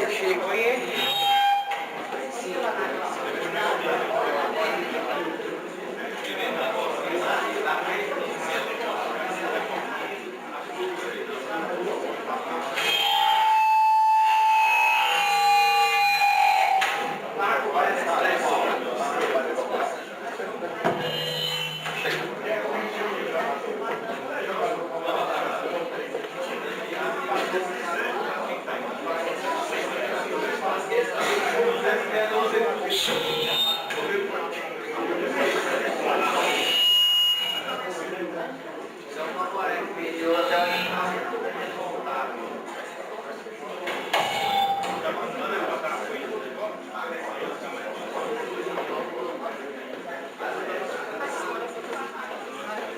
Chegou aí.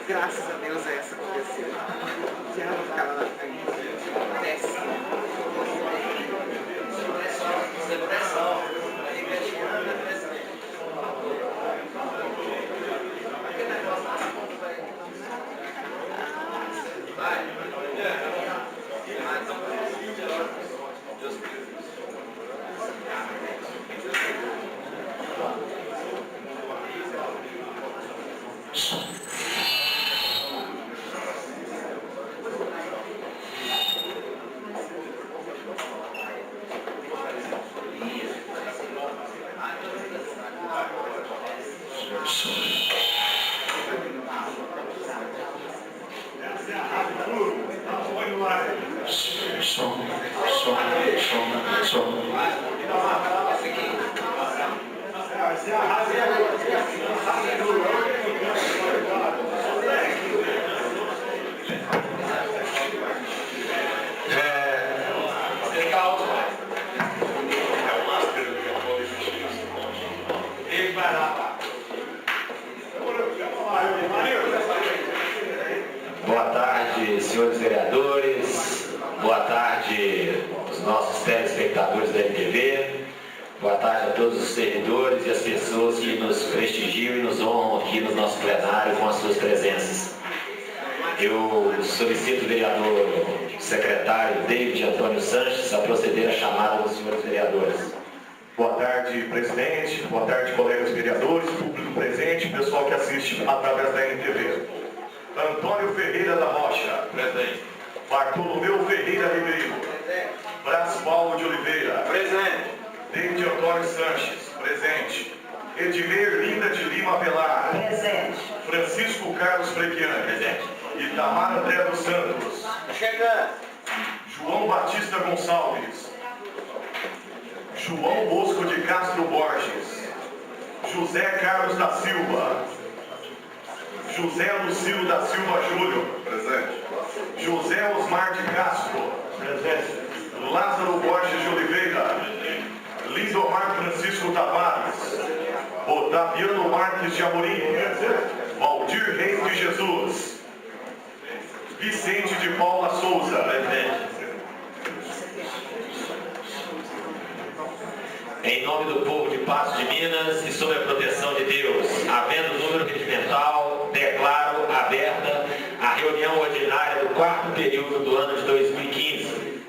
Graças a Deus essa aconteceu. Já não ficava na frente. Desce. Boa tarde, senhores vereadores. Boa tarde, os nossos telespectadores da MTV. Boa tarde a todos os servidores e as pessoas que nos prestigiam e nos honram aqui no nosso plenário com as suas presenças. Eu solicito o vereador secretário David Antônio Sanches a proceder à chamada dos senhores vereadores. Boa tarde, presidente. Boa tarde, colegas vereadores, público presente, pessoal que assiste através da MTV. Antônio Ferreira da Rocha. Presente. Bartolomeu Ferreira Ribeiro. Presente. Brás Paulo de Oliveira. Presente. David Antônio Sanches. Presente. Edmir Linda de Lima Velar. Presente. Francisco Carlos Frequiani. Presente. Itamar André dos Santos. Chegando. João Batista Gonçalves. João Bosco de Castro Borges. José Carlos da Silva. José Lucilo da Silva Júnior. Presente. José Osmar de Castro. Presente. Lázaro Borges de Oliveira. Lindomar Francisco Tavares. Otaviano Marques de Amorim. Valdir Reis de Jesus. Vicente de Paula Souza. Presente. Em nome do povo de Paços de Minas e sob a proteção de Deus, havendo número regimental, declaro aberta a reunião ordinária do quarto período do ano de 2015.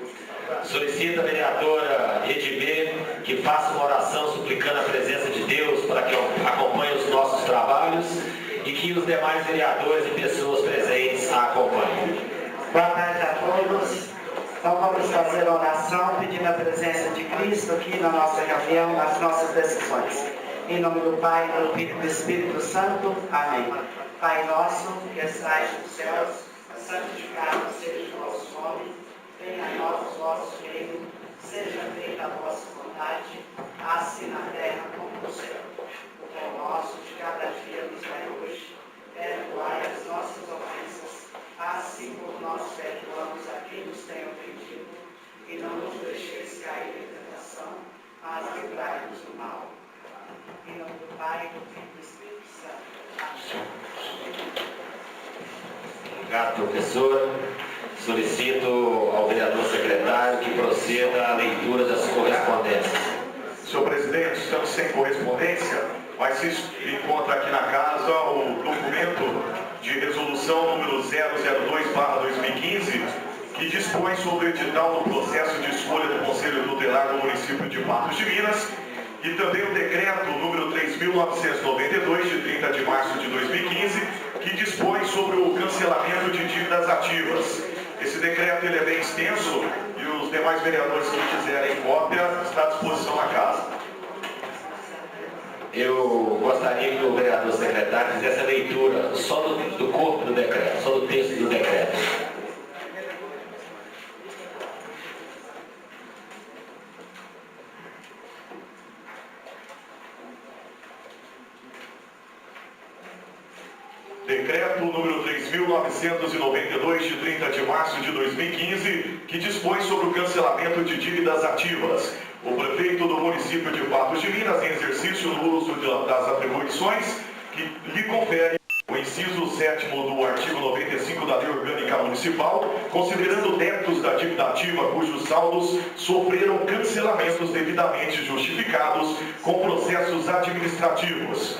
Solicito a vereadora Edmir que faça uma oração suplicando a presença de Deus para que acompanhe os nossos trabalhos e que os demais vereadores e pessoas presentes a acompanhem. Boa tarde a todos. Então vamos fazer a oração pedindo a presença de Cristo aqui na nossa reunião, nas nossas decisões. Em nome do Pai, do Filho e do Espírito Santo. Amém. Pai nosso, que estais nos céus, santificado seja o vosso nome. Venha a nós o vosso reino. Seja feita a vossa vontade, assim na terra como no céu. O pão nosso de cada dia nos dai hoje. Perdoai as nossas ofensas, assim como nós perdoamos a quem nos tem ofendido, e não nos deixeis cair em tentação, mas livrai-nos do mal. Em nome do Pai, do Filho e do Espírito Santo. Amém. Obrigado, professora. Solicito ao vereador secretário que proceda à leitura das correspondências. Senhor presidente. presidente, estamos sem correspondência, mas se encontra aqui na casa o documento de resolução número 002/2015, que dispõe sobre o edital do processo de escolha do Conselho Tutelar do município de Patos de Minas, e também o decreto número 3.992, de 30 de março de 2015, que dispõe sobre o cancelamento de dívidas ativas. Esse decreto ele é bem extenso e os demais vereadores que quiserem cópia está à disposição na casa. Eu gostaria que o vereador secretário fizesse a leitura só do corpo do decreto, só do texto do decreto. Decreto número 3.992, de 30 de março de 2015, que dispõe sobre o cancelamento de dívidas ativas. O prefeito do município de Patos de Minas, em exercício no uso das atribuições que lhe confere o inciso 7º do artigo 95 da Lei Orgânica Municipal, considerando débitos da dívida ativa cujos saldos sofreram cancelamentos devidamente justificados com processos administrativos.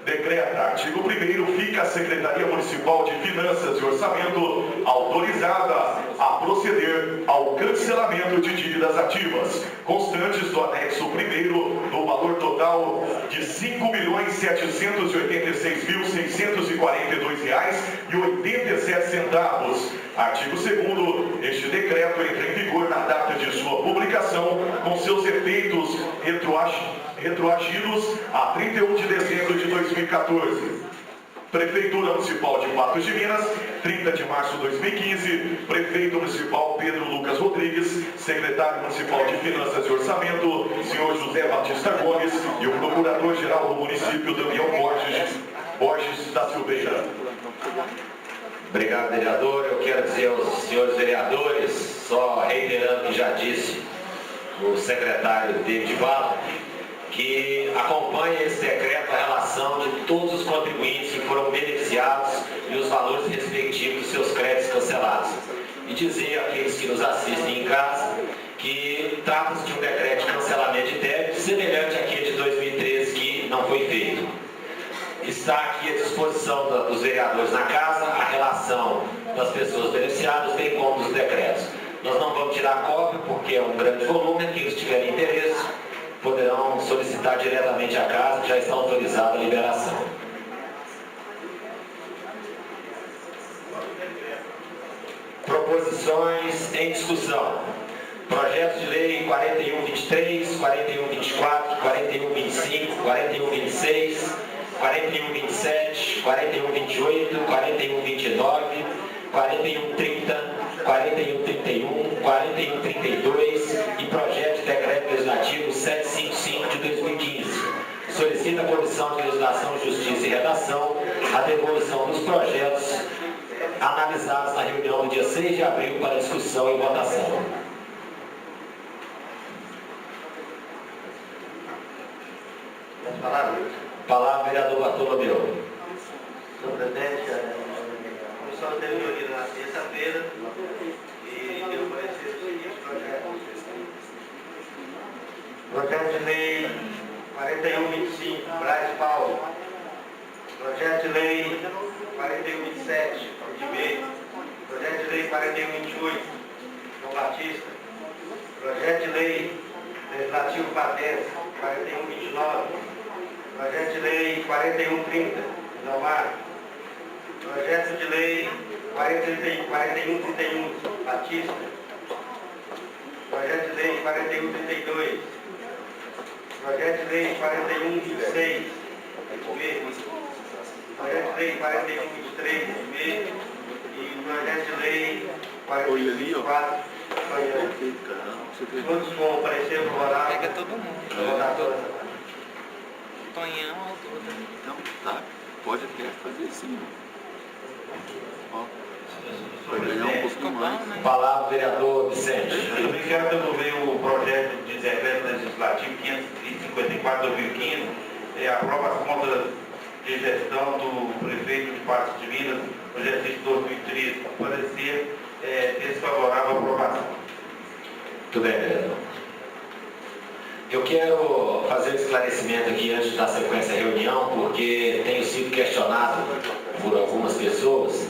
Decreta, artigo 1º, fica a Secretaria Municipal de Finanças e Orçamento autorizada a proceder ao cancelamento de dívidas ativas, constantes do anexo 1º, no valor total de R$ 5.786.642,87. Artigo 2º, este decreto entra em vigor na data de sua publicação, com seus efeitos retroagidos a 31 de dezembro de 2014. Prefeitura Municipal de Patos de Minas, 30 de março de 2015, Prefeito Municipal Pedro Lucas Rodrigues, Secretário Municipal de Finanças e Orçamento, senhor José Batista Gomes, e o Procurador-Geral do município, Daniel Borges da Silveira. Obrigado, vereador. Eu quero dizer aos senhores vereadores, só reiterando o que já disse o secretário David Valo, que acompanha esse decreto a relação de todos os contribuintes que foram beneficiados e os valores respectivos dos seus créditos cancelados. E dizer àqueles que nos assistem em casa que trata-se de um decreto de cancelamento de débito semelhante àquele de 2013 que não foi feito. Está aqui à disposição dos vereadores na casa a relação das pessoas beneficiadas, bem como dos decretos. Nós não vamos tirar cópia porque é um grande volume, aqueles que tiverem interesse poderão solicitar diretamente à casa, que já está autorizada a liberação. Proposições em discussão. Projetos de lei 4123, 4124, 4125, 4126, 4127, 4128, 4129, 4130, 4131, 4132 e projeto de decreto legislativo 755 de 2015. Solicita a Comissão de Legislação, Justiça e Redação a devolução dos projetos analisados na reunião do dia 6 de abril para discussão e votação. Palavra, vereador Bartolomeu. Senhor presidente, a comissão teve reunida na terça-feira e deu parecer o seguinte projeto. Projeto de lei 4125, Braz Paulo. Projeto de lei 4127, Aldimeiro. Projeto de lei 4128, João Batista. Projeto de lei legislativo Padres, 4129. Projeto de lei 4130, Inomar. Projeto de lei 4131, Batista. Projeto de lei 4132. Projeto de lei 4126, Aldimeiro. Projeto de lei 4123, Aldimeiro. E projeto de lei 4124, Tonhão. Todos com parecer favorável. Pega todo mundo. Votação. Tonhão, altura. Então, tá. Pode até fazer sim. Ó. Vai ganhar um pouquinho mais. Palavra, vereador Vicente. Eu também quero devolver o projeto de decreto legislativo 554/2015, aprova as contas de gestão do prefeito de Patos de Minas no exercício 2013. Parecer desfavorável à aprovação. Tudo bem, vereador. Eu quero fazer um esclarecimento aqui antes da sequência da reunião, porque tenho sido questionado por algumas pessoas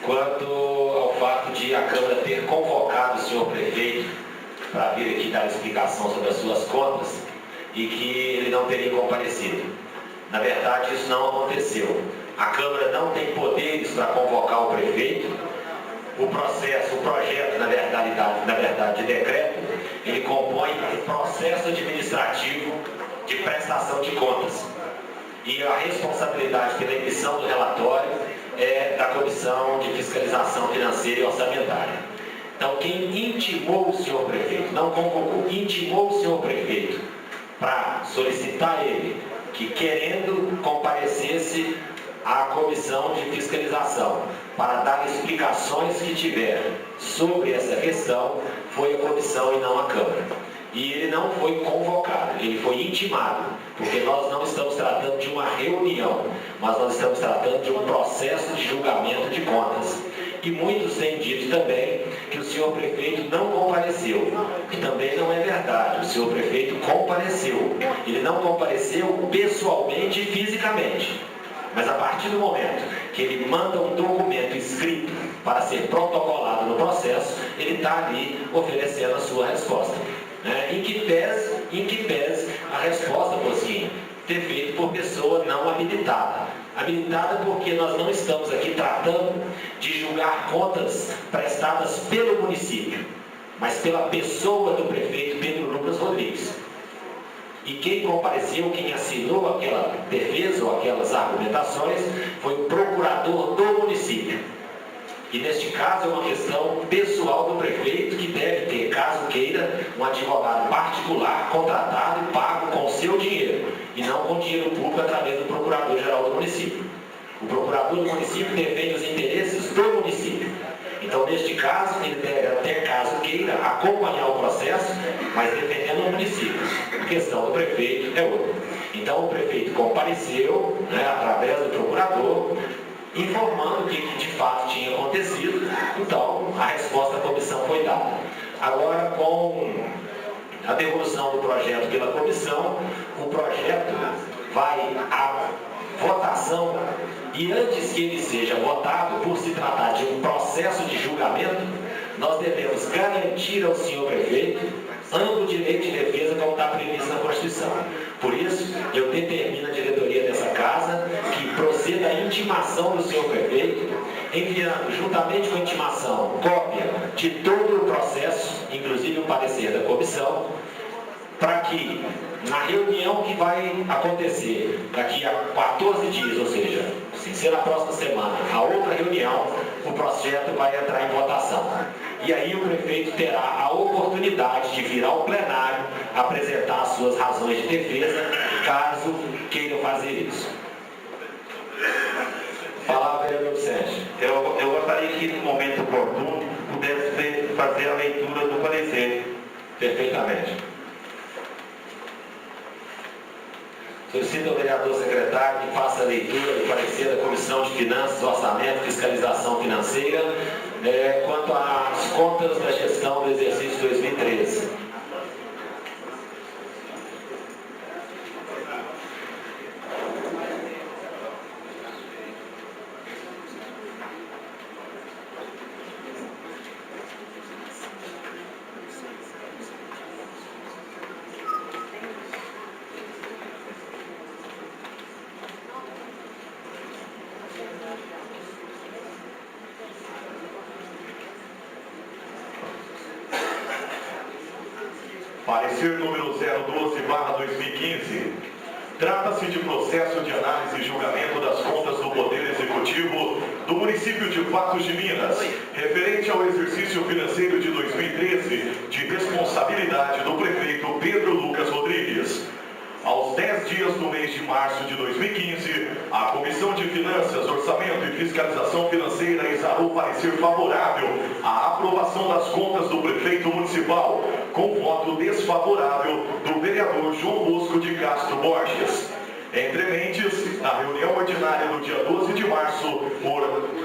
quanto ao fato de a Câmara ter convocado o senhor prefeito para vir aqui dar explicação sobre as suas contas e que ele não teria comparecido. Na verdade, isso não aconteceu. A Câmara não tem poderes para convocar o prefeito. O projeto, na verdade, de decreto, ele compõe o processo administrativo de prestação de contas. E a responsabilidade pela emissão do relatório é da Comissão de Fiscalização Financeira e Orçamentária. Então, quem intimou o senhor prefeito, não convocou, intimou o senhor prefeito para solicitar ele que, querendo, comparecesse à Comissão de Fiscalização para dar explicações que tiver sobre essa questão, foi a comissão e não a Câmara. E ele não foi convocado, ele foi intimado, porque nós não estamos tratando de uma reunião, mas nós estamos tratando de um processo de julgamento de contas. E muitos têm dito também que o senhor prefeito não compareceu, que também não é verdade. O senhor prefeito compareceu, ele não compareceu pessoalmente e fisicamente. Mas a partir do momento que ele manda um documento escrito para ser protocolado no processo, ele está ali oferecendo a sua resposta. Em que pese a resposta, Bosquinho, ter feito por pessoa não habilitada. Habilitada porque nós não estamos aqui tratando de julgar contas prestadas pelo município, mas pela pessoa do prefeito Pedro Lucas Rodrigues. E quem compareceu, quem assinou aquela defesa ou aquelas argumentações foi o procurador do município. E neste caso é uma questão pessoal do prefeito, que deve ter, caso queira, um advogado particular contratado e pago com o seu dinheiro, e não com dinheiro público através do procurador-geral do município. O procurador do município defende os interesses do município. Então, neste caso, ele deve, até caso queira, acompanhar o processo, mas defendendo o município. A questão do prefeito é outra. Então, o prefeito compareceu, através do procurador, informando o que de fato tinha acontecido. Então, a resposta da comissão foi dada. Agora, com a devolução do projeto pela comissão, o projeto vai à votação, e antes que ele seja votado, por se tratar de um processo de julgamento, nós devemos garantir ao senhor prefeito amplo direito de defesa, como está previsto na Constituição. Por isso, eu determino a diretoria dessa casa que proceda à intimação do senhor prefeito, enviando, juntamente com a intimação, cópia de todo o processo, inclusive o parecer da comissão, para que, na reunião que vai acontecer daqui a 14 dias, ou seja, sem ser na próxima semana, a outra reunião, o projeto vai entrar em votação. E aí o prefeito terá a oportunidade de vir ao plenário apresentar as suas razões de defesa, caso queiram fazer isso. Fala, vereador Vicente. Eu gostaria que, no momento oportuno, pudesse fazer a leitura do parecer. Perfeitamente. Solicito ao vereador secretário que faça a leitura do parecer da Comissão de Finanças, Orçamento e Fiscalização Financeira quanto às contas da gestão do exercício 2013. Parecer número 012/2015. Trata-se de processo de análise e julgamento das contas do Poder Executivo do município de Patos de Minas, referente ao exercício financeiro de 2013, de responsabilidade do prefeito Pedro Lucas Rodrigues. Aos 10 dias do mês de março de 2015, a Comissão de Finanças, Orçamento e Fiscalização Financeira exarou parecer favorável à aprovação das contas do prefeito municipal, com voto desfavorável do vereador João Bosco de Castro Borges. Entre mentes, na reunião ordinária do dia 12 de março,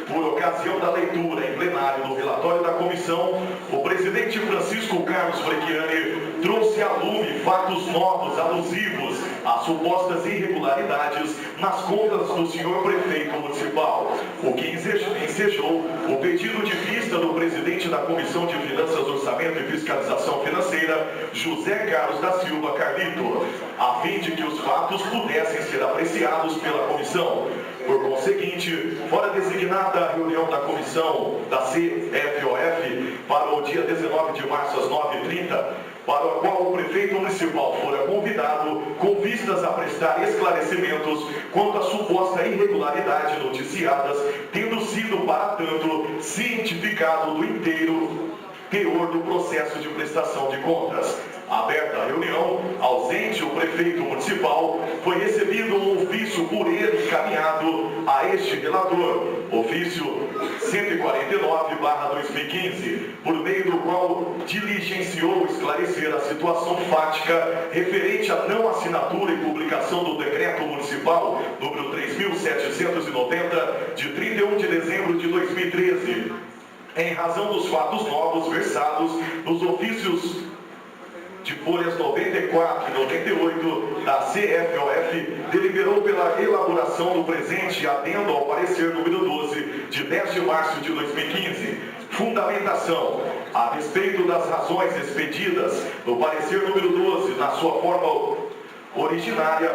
por ocasião ocasião da leitura em plenário do relatório da comissão, o presidente Francisco Carlos Frechiani trouxe à lume fatos novos alusivos a supostas irregularidades nas contas do senhor prefeito municipal, o que ensejou o pedido de vista do presidente da Comissão de Finanças, Orçamento e Fiscalização Financeira, José Carlos da Silva Carlito, a fim de que os fatos pudessem ser apreciados pela comissão. Por conseguinte, fora designada a reunião da comissão da CFOF para o dia 19 de março às 9h30, para o qual o prefeito municipal fora convidado com vistas a prestar esclarecimentos quanto à suposta irregularidade noticiadas, tendo sido, para tanto, cientificado do inteiro teor do processo de prestação de contas. Aberta a reunião, ausente o prefeito municipal, foi recebido um ofício por ele encaminhado a este relator, ofício 149/2015, por meio do qual diligenciou esclarecer a situação fática referente à não assinatura e publicação do decreto municipal número 3.790, de 31 de dezembro de 2013, em razão dos fatos novos versados nos ofícios de folhas 94 e 98 da CFOF, deliberou pela elaboração do presente adendo ao parecer número 12, de 10 de março de 2015. Fundamentação: a respeito das razões expedidas no parecer número 12, na sua forma originária,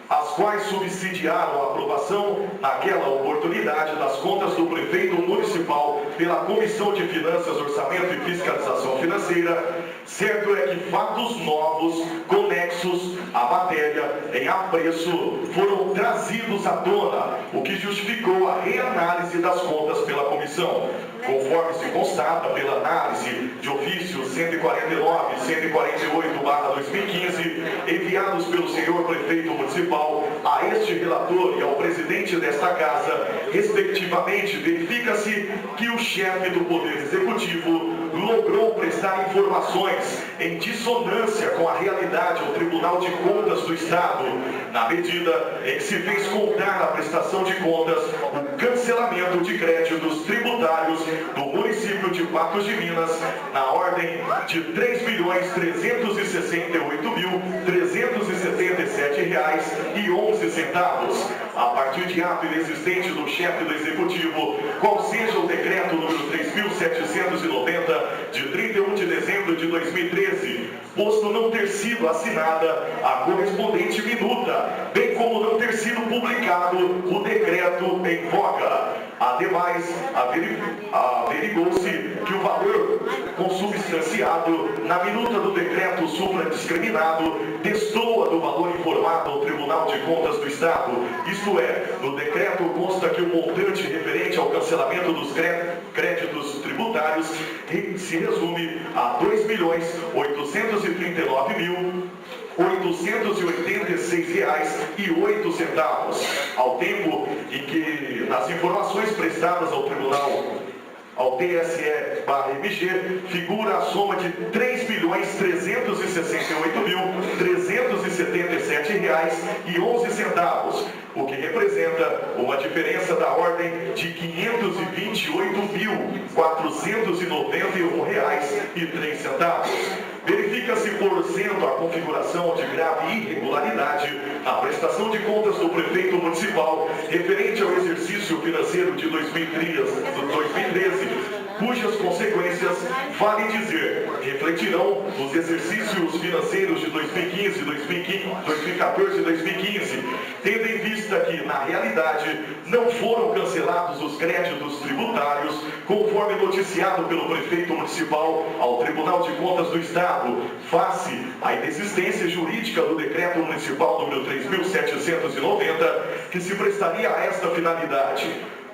as quais subsidiaram a aprovação, naquela oportunidade, das contas do prefeito municipal pela Comissão de Finanças, Orçamento e Fiscalização Financeira, certo é que fatos novos, conexos à matéria, em apreço, foram trazidos à tona, o que justificou a reanálise das contas pela comissão, conforme se constata pela análise de ofícios 149 e 148/2015, enviados pelo senhor prefeito municipal a este relator e ao presidente desta casa, respectivamente. Verifica-se que o chefe do Poder Executivo logrou prestar informações em dissonância com a realidade ao Tribunal de Contas do Estado, na medida em que se fez contar a prestação de contas o cancelamento de créditos tributários do município de Patos de Minas, na ordem de R$ 3.368.377,11, a partir de ato inexistente do chefe do Executivo, qual seja o decreto número 3.790, de 31 de dezembro de 2013, posto não ter sido assinada a correspondente minuta, bem como não ter sido publicado o decreto em voga. Ademais, averigou-se que o valor consubstanciado na minuta do decreto supradiscriminado destoa do valor informado ao Tribunal de Contas do Estado. Isto é, no decreto consta que o montante referente ao cancelamento dos créditos tributários se resume a R$ 2.839.886,08, ao tempo em que, nas informações prestadas ao Tribunal, ao TSE/MG, figura a soma de R$ 3.368.377,11, o que representa uma diferença da ordem de R$ 528.491,03. Verifica-se, portanto, a configuração de grave irregularidade na prestação de contas do prefeito municipal referente ao exercício financeiro de 2013, cujas consequências, vale dizer, refletirão nos exercícios financeiros de 2015, 2014 e 2015, tendo em vista que, na realidade, não foram cancelados os créditos tributários, conforme noticiado pelo prefeito municipal ao Tribunal de Contas do Estado, face à inexistência jurídica do decreto municipal número 3.790, que se prestaria a esta finalidade.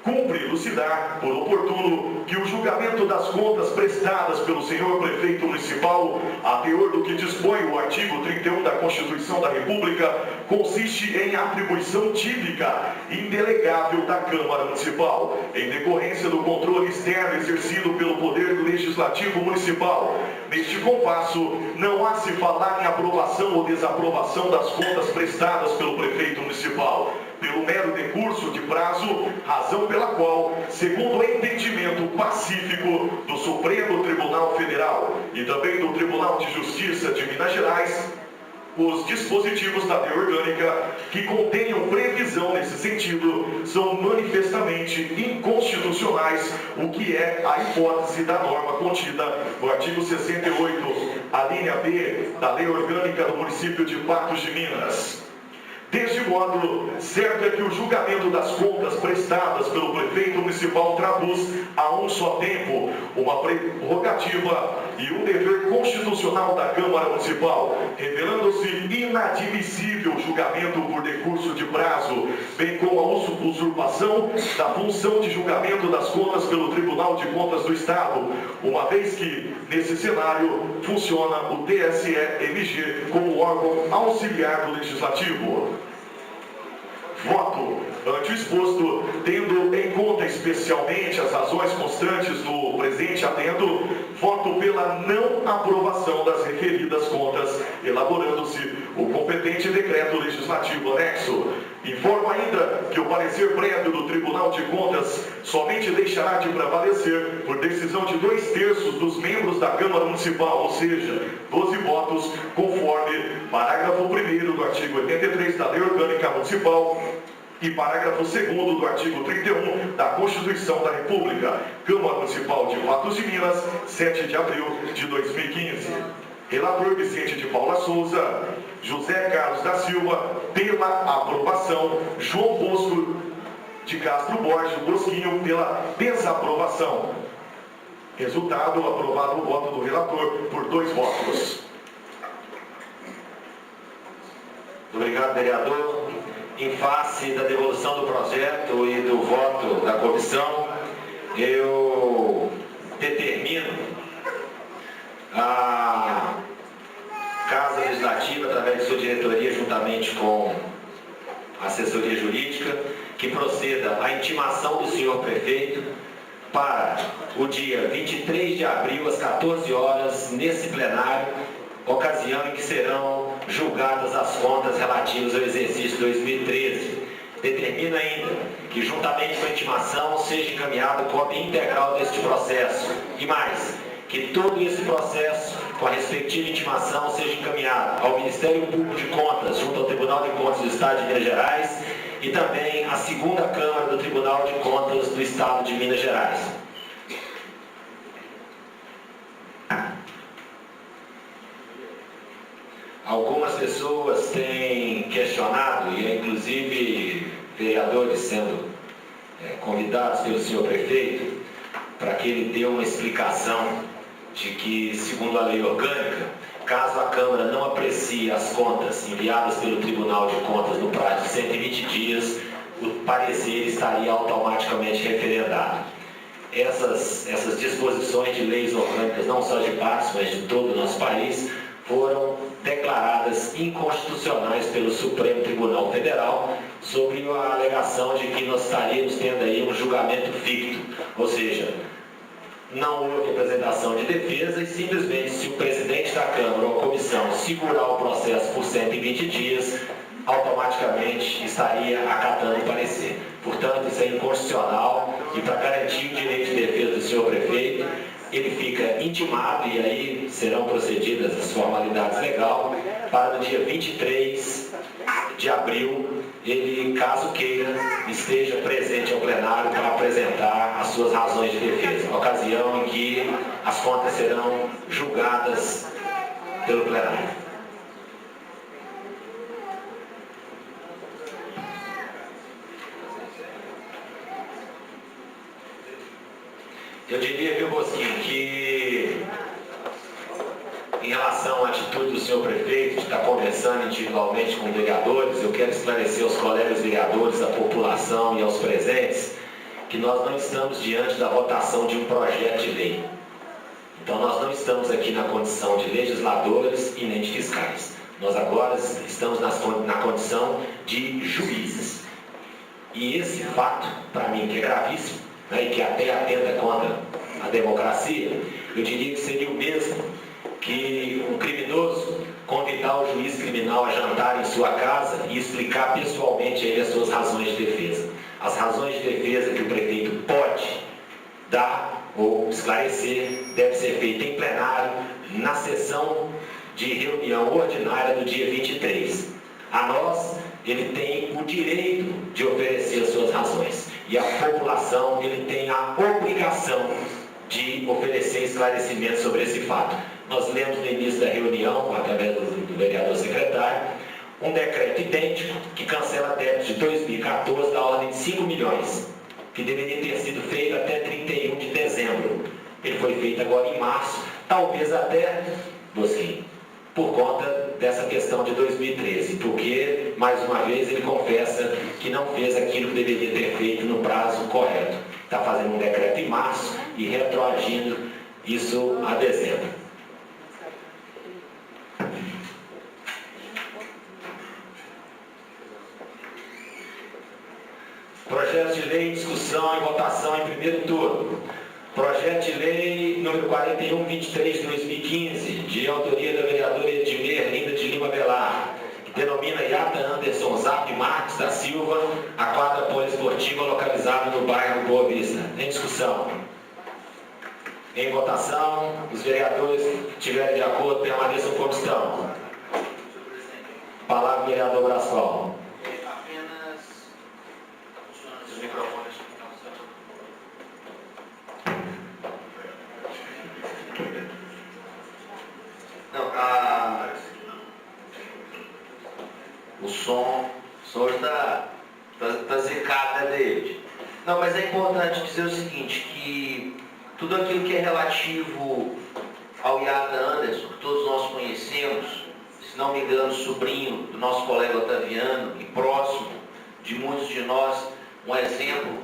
Cumpre elucidar, por oportuno, que o julgamento das contas prestadas pelo senhor prefeito municipal, a teor do que dispõe o artigo 31 da Constituição da República, consiste em atribuição típica e indelegável da Câmara Municipal, em decorrência do controle externo exercido pelo Poder Legislativo Municipal. Neste compasso, não há se falar em aprovação ou desaprovação das contas prestadas pelo prefeito municipal, pelo mero decurso de prazo, razão pela qual, segundo o entendimento pacífico do Supremo Tribunal Federal e também do Tribunal de Justiça de Minas Gerais, os dispositivos da lei orgânica que contenham previsão nesse sentido são manifestamente inconstitucionais, o que é a hipótese da norma contida no artigo 68, a linha B da lei orgânica do município de Patos de Minas. Deste modo, certo é que o julgamento das contas prestadas pelo prefeito municipal traduz a um só tempo uma prerrogativa e um dever constitucional da Câmara Municipal, revelando-se inadmissível o julgamento por decurso de prazo, bem como a usurpação da função de julgamento das contas pelo Tribunal de Contas do Estado, uma vez que, nesse cenário, funciona o TSE-MG como órgão auxiliar do Legislativo. Voto ante o exposto, tendo em conta especialmente as razões constantes no presente adendo, voto pela não aprovação das referidas contas, elaborando-se o competente decreto legislativo anexo. Informo ainda que o parecer prévio do Tribunal de Contas somente deixará de prevalecer por decisão de 2/3 dos membros da Câmara Municipal, ou seja, 12 votos, conforme parágrafo 1º do artigo 83 da Lei Orgânica Municipal e parágrafo 2º do artigo 31 da Constituição da República. Câmara Municipal de Patos de Minas, 7 de abril de 2015. Relator Vicente de Paula Souza, José Carlos da Silva, pela aprovação, João Bosco de Castro Borges Bosquinho, pela desaprovação. Resultado, aprovado o voto do relator por 2 votos. Obrigado, vereador. Em face da devolução do projeto e do voto da comissão, eu determino a Casa Legislativa, através de sua diretoria, juntamente com a assessoria jurídica, que proceda à intimação do senhor prefeito para o dia 23 de abril, às 14 horas, nesse plenário, ocasião em que serão julgadas as contas relativas ao exercício 2013. Determina ainda que, juntamente com a intimação, seja encaminhada cópia integral deste processo. E mais, que todo esse processo, com a respectiva intimação, seja encaminhado ao Ministério Público de Contas, junto ao Tribunal de Contas do Estado de Minas Gerais, e também à 2ª Câmara do Tribunal de Contas do Estado de Minas Gerais. Algumas pessoas têm questionado, e inclusive vereadores sendo convidados pelo senhor prefeito, para que ele dê uma explicação de que, segundo a lei orgânica, caso a Câmara não aprecie as contas enviadas pelo Tribunal de Contas no prazo de 120 dias, o parecer estaria automaticamente referendado. Essas disposições de leis orgânicas, não só de Patos, mas de todo o nosso país, foram declaradas inconstitucionais pelo Supremo Tribunal Federal, sobre a alegação de que nós estaríamos tendo aí um julgamento ficto, ou seja, não houve apresentação de defesa e simplesmente, se o presidente da Câmara ou a comissão segurar o processo por 120 dias, automaticamente estaria acatando o parecer. Portanto, isso é inconstitucional e, para garantir o direito de defesa do senhor prefeito, ele fica intimado, e aí serão procedidas as formalidades legais, para no dia 23 de abril, ele, caso queira, esteja presente ao plenário para apresentar as suas razões de defesa, ocasião em que as contas serão julgadas pelo plenário. Eu diria, viu, Bosquinho, que em relação à atitude do senhor prefeito de estar conversando individualmente com vereadores, eu quero esclarecer aos colegas vereadores, à população e aos presentes, que que nós não estamos diante da votação de um projeto de lei. Então nós não estamos aqui na condição de legisladores e nem de fiscais. Nós agora estamos na condição de juízes. E esse fato, para mim, que é gravíssimo, né, e que até atenta contra a democracia, eu diria que seria o mesmo que um criminoso convidar o juiz criminal a jantar em sua casa e explicar pessoalmente a ele as suas razões de defesa. As razões de defesa que o prefeito pode dar ou esclarecer deve ser feita em plenário na sessão de reunião ordinária do dia 23. A nós, ele tem o direito de oferecer as suas razões. E a população, ele tem a obrigação de oferecer esclarecimento sobre esse fato. Nós lemos no início da reunião, através do vereador secretário, um decreto idêntico que cancela débitos de 2014 da ordem de 5 milhões, que deveria ter sido feito até 31 de dezembro. Ele foi feito agora em março, talvez até, Bosquim, por conta dessa questão de 2013, porque, mais uma vez, ele confessa que não fez aquilo que deveria ter feito no prazo correto. Está fazendo um decreto em março e retroagindo isso a dezembro. Projeto de lei em discussão e votação em primeiro turno. Projeto de lei número 4123 de 2015, de autoria da vereadora Edmir Linda de Lima Velar, que denomina Yata Anderson Zap Marques da Silva a quadra poliesportiva localizada no bairro Boa Vista. Em discussão. Em votação, os vereadores que estiverem de acordo permaneçam como estão. Palavra do vereador Brascol. O som está zicado dele. Não, mas é importante dizer o seguinte, que tudo aquilo que é relativo ao Yata Anderson, que todos nós conhecemos, se não me engano, sobrinho do nosso colega Otaviano e próximo de muitos de nós, um exemplo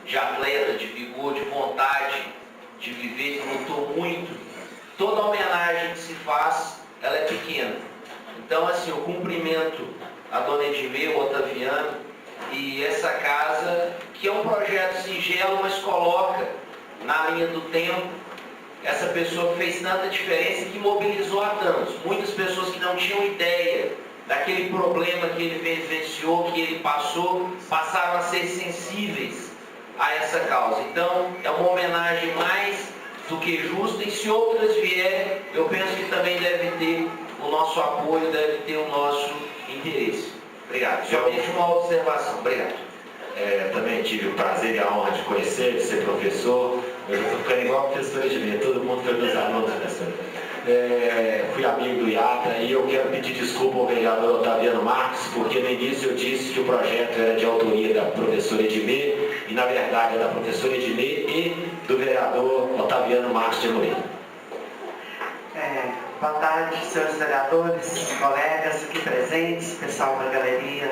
de atleta, de vigor, de vontade de viver, que lutou muito. Toda homenagem que se faz, ela é pequena. Então, assim, eu cumprimento a dona Edmir, o Otaviano, e essa casa, que é um projeto singelo, mas coloca na linha do tempo essa pessoa que fez tanta diferença e que mobilizou a tantos. Muitas pessoas que não tinham ideia daquele problema que ele vivenciou, que ele passou, passaram a ser sensíveis a essa causa. Então, é uma homenagem mais do que justa, e se outras vierem, eu penso que também deve ter o nosso apoio, deve ter o nosso interesse. Obrigado. Somente uma observação. Obrigado. Também tive o prazer e a honra de conhecer, de ser professor. Eu já estou ficando igual a professora de mim, todo mundo foi meus alunos, professor. Fui amigo do Yata e eu quero pedir desculpa ao vereador Otaviano Marques, porque no início eu disse que o projeto era de autoria da professora Edmir, e na verdade é da professora Edmir e do vereador Otaviano Marques de Amorim. Boa tarde, senhores vereadores, colegas aqui presentes, pessoal da galeria,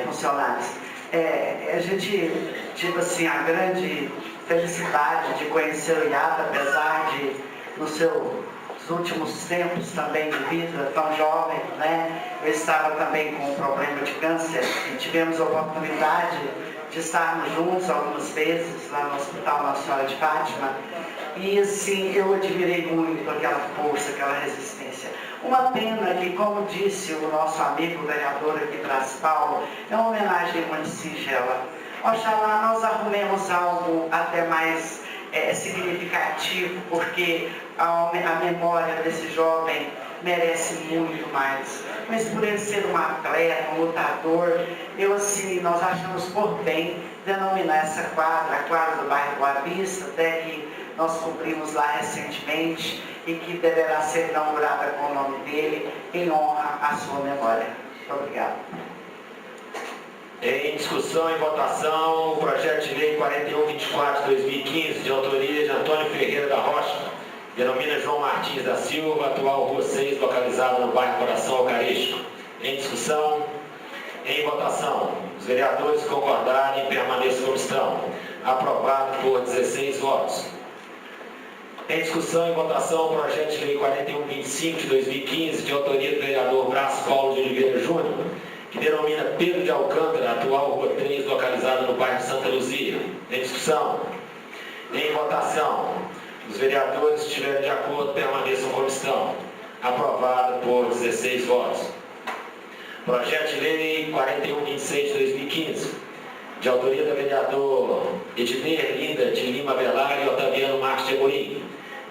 funcionários. A gente tive assim, a grande felicidade de conhecer o Yata, apesar de, nos seus últimos tempos também de vida, tão jovem, né? Eu estava também com um problema de câncer e tivemos a oportunidade de estarmos juntos algumas vezes lá no Hospital Nossa Senhora de Fátima. E assim, eu admirei muito aquela força, aquela resistência. Uma pena que, como disse o nosso amigo vereador aqui, Brás Paulo, é uma homenagem muito singela. Oxalá nós arrumemos algo até mais significativo, porque a memória desse jovem merece muito mais. Mas por ele ser um atleta, um lutador, nós achamos por bem denominar essa quadra, a quadra do bairro Boa Vista, até que nós cumprimos lá recentemente, e que deverá ser inaugurada com o nome dele, em honra à sua memória. Muito obrigado. Em discussão e votação, o projeto de lei 4124 de 2015, de autoria de Antônio Ferreira da Rocha, denomina João Martins da Silva, atual Rua 6, localizado no bairro Coração Eucarístico. Em discussão, Em votação. Os vereadores que concordarem permaneçam como estão. Aprovado por 16 votos. Em discussão e votação, o projeto de lei 4125 de 2015, de autoria do vereador Brás Paulo de Oliveira Júnior, que denomina Pedro de Alcântara, atual Rua 3, localizada no bairro Santa Luzia. Em discussão. Em votação. Os vereadores que estiverem de acordo permaneçam como estão. Aprovado por 16 votos. Projeto de lei 4126 de 2015, de autoria do vereador Edner Linda de Lima Velar e Otaviano Marques de Amorim,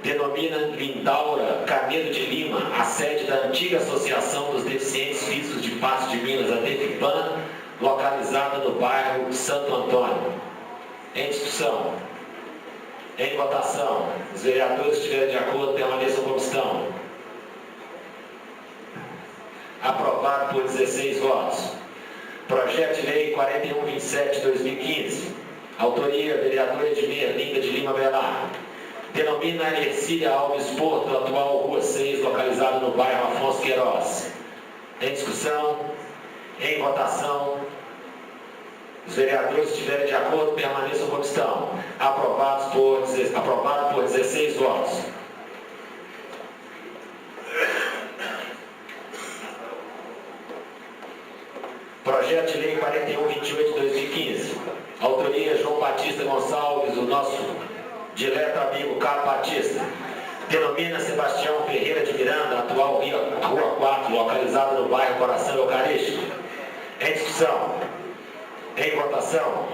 denomina Lindaura Canedo de Lima, a sede da antiga Associação dos Deficientes Físicos de Patos de Minas, a DEFIPAN, localizada no bairro Santo Antônio. Em discussão. Em votação. Os vereadores que estiverem de acordo permaneçam como estão. Aprovado por 16 votos. Projeto de lei 4127 de 2015. Autoria, vereador Edmir Linda de Lima Velar. Denomina Ercília Alves Porto, atual Rua 6, localizada no bairro Afonso Queiroz. Em discussão. Em votação. Os vereadores que estiverem de acordo permaneçam como estão. Aprovado por 16 votos. Projeto de lei 4128 de 2015. Autoria João Batista Gonçalves, o nosso dileto amigo Carlos Batista. Denomina Sebastião Ferreira de Miranda, atual Rua 4, localizada no bairro Coração Eucarístico. Em discussão. Em votação.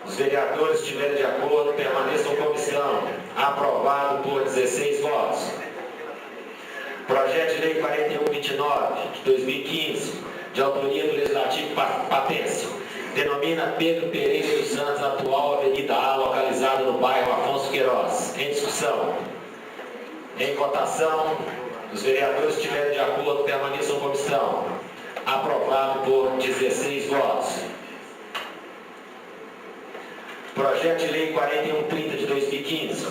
Os vereadores que estiverem de acordo permaneçam como estão. Aprovado por 16 votos. Projeto de lei 4129 de 2015, de autoria do Legislativo Patense, denomina Pedro Pereira dos Santos, atual Avenida A, localizada no bairro Afonso Queiroz. Em discussão. Em votação. Os vereadores que estiverem de acordo permaneçam como estão. Aprovado por 16 votos. Projeto de lei 4130 de 2015.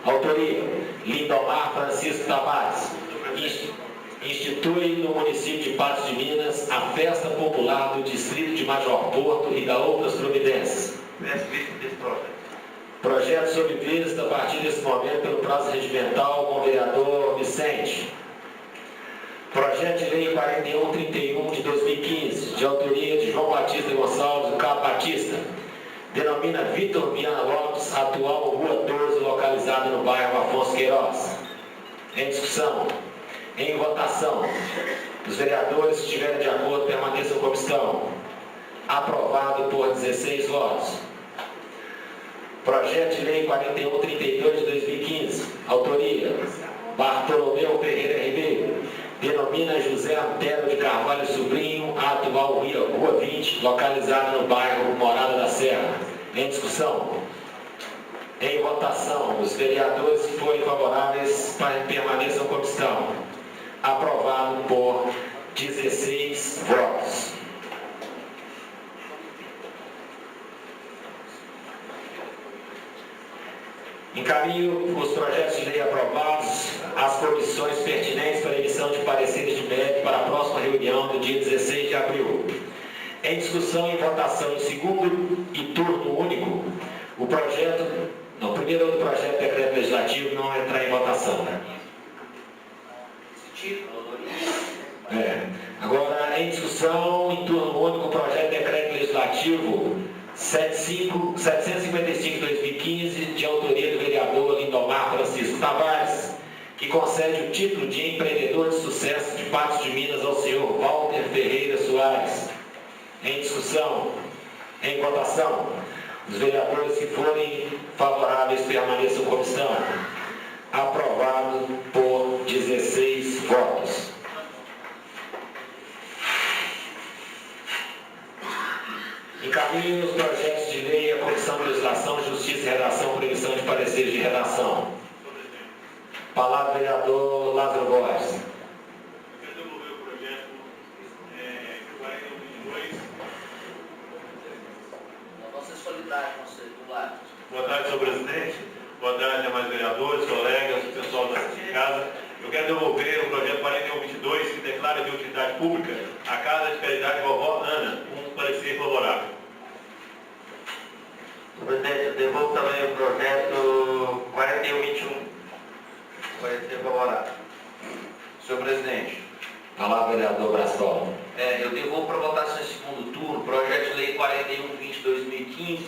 Autoria Lindomar Francisco Tavares. Institui no município de Patos de Minas a festa popular do distrito de Major Porto e da outras providências. Projeto sob vista a partir desse momento pelo prazo regimental com o vereador Vicente. Projeto de lei 4131 de 2015, de autoria de João Batista Gonçalves do Cabo Batista, denomina Vitor Viana Lopes, atual Rua 12, localizada no bairro Afonso Queiroz. Em discussão. Em votação. Os vereadores que estiverem de acordo permaneçam como estão. Aprovado por 16 votos. Projeto de lei 4132 de 2015. Autoria Bartolomeu Ferreira Ribeiro. Denomina José Antero de Carvalho Sobrinho, a atual Rua 20, localizada no bairro Morada da Serra. Em discussão. Em votação. Os vereadores que forem favoráveis permaneçam como estão. Aprovado por 16 votos. Encaminho os projetos de lei aprovados às comissões pertinentes para emissão de pareceres de mérito para a próxima reunião do dia 16 de abril. Em discussão e votação em segundo e turno único, o projeto... Não, primeiro o projeto de decreto legislativo não entrar em votação. Agora, em discussão, em turno único, o projeto de decreto legislativo 755 de 2015, de autoria do vereador Lindomar Francisco Tavares, que concede o título de empreendedor de sucesso de Patos de Minas ao senhor Walter Ferreira Soares. Em discussão, em votação, os vereadores que forem favoráveis permaneçam como estão. Aprovado por 16 votos. Encaminho os projetos de lei à Comissão de Legislação, Justiça e Redação, previsão de pareceres de redação. Palavra vereador Lázaro Borges. Eu devolver o projeto 4122. Nossa solidariedade, conselho do lado. Boa tarde, senhor presidente. Boa tarde, demais vereadores, colegas, pessoal da casa. Eu quero devolver o projeto 4122, que declara de utilidade pública a Casa de Caridade Vovó Ana, com um parecer favorável. Presidente, eu devolvo também o projeto 4121. Parecer favorável. Senhor presidente. Palavra, vereador Brasol. Eu devolvo para votação em segundo turno o projeto de lei 4120/2015,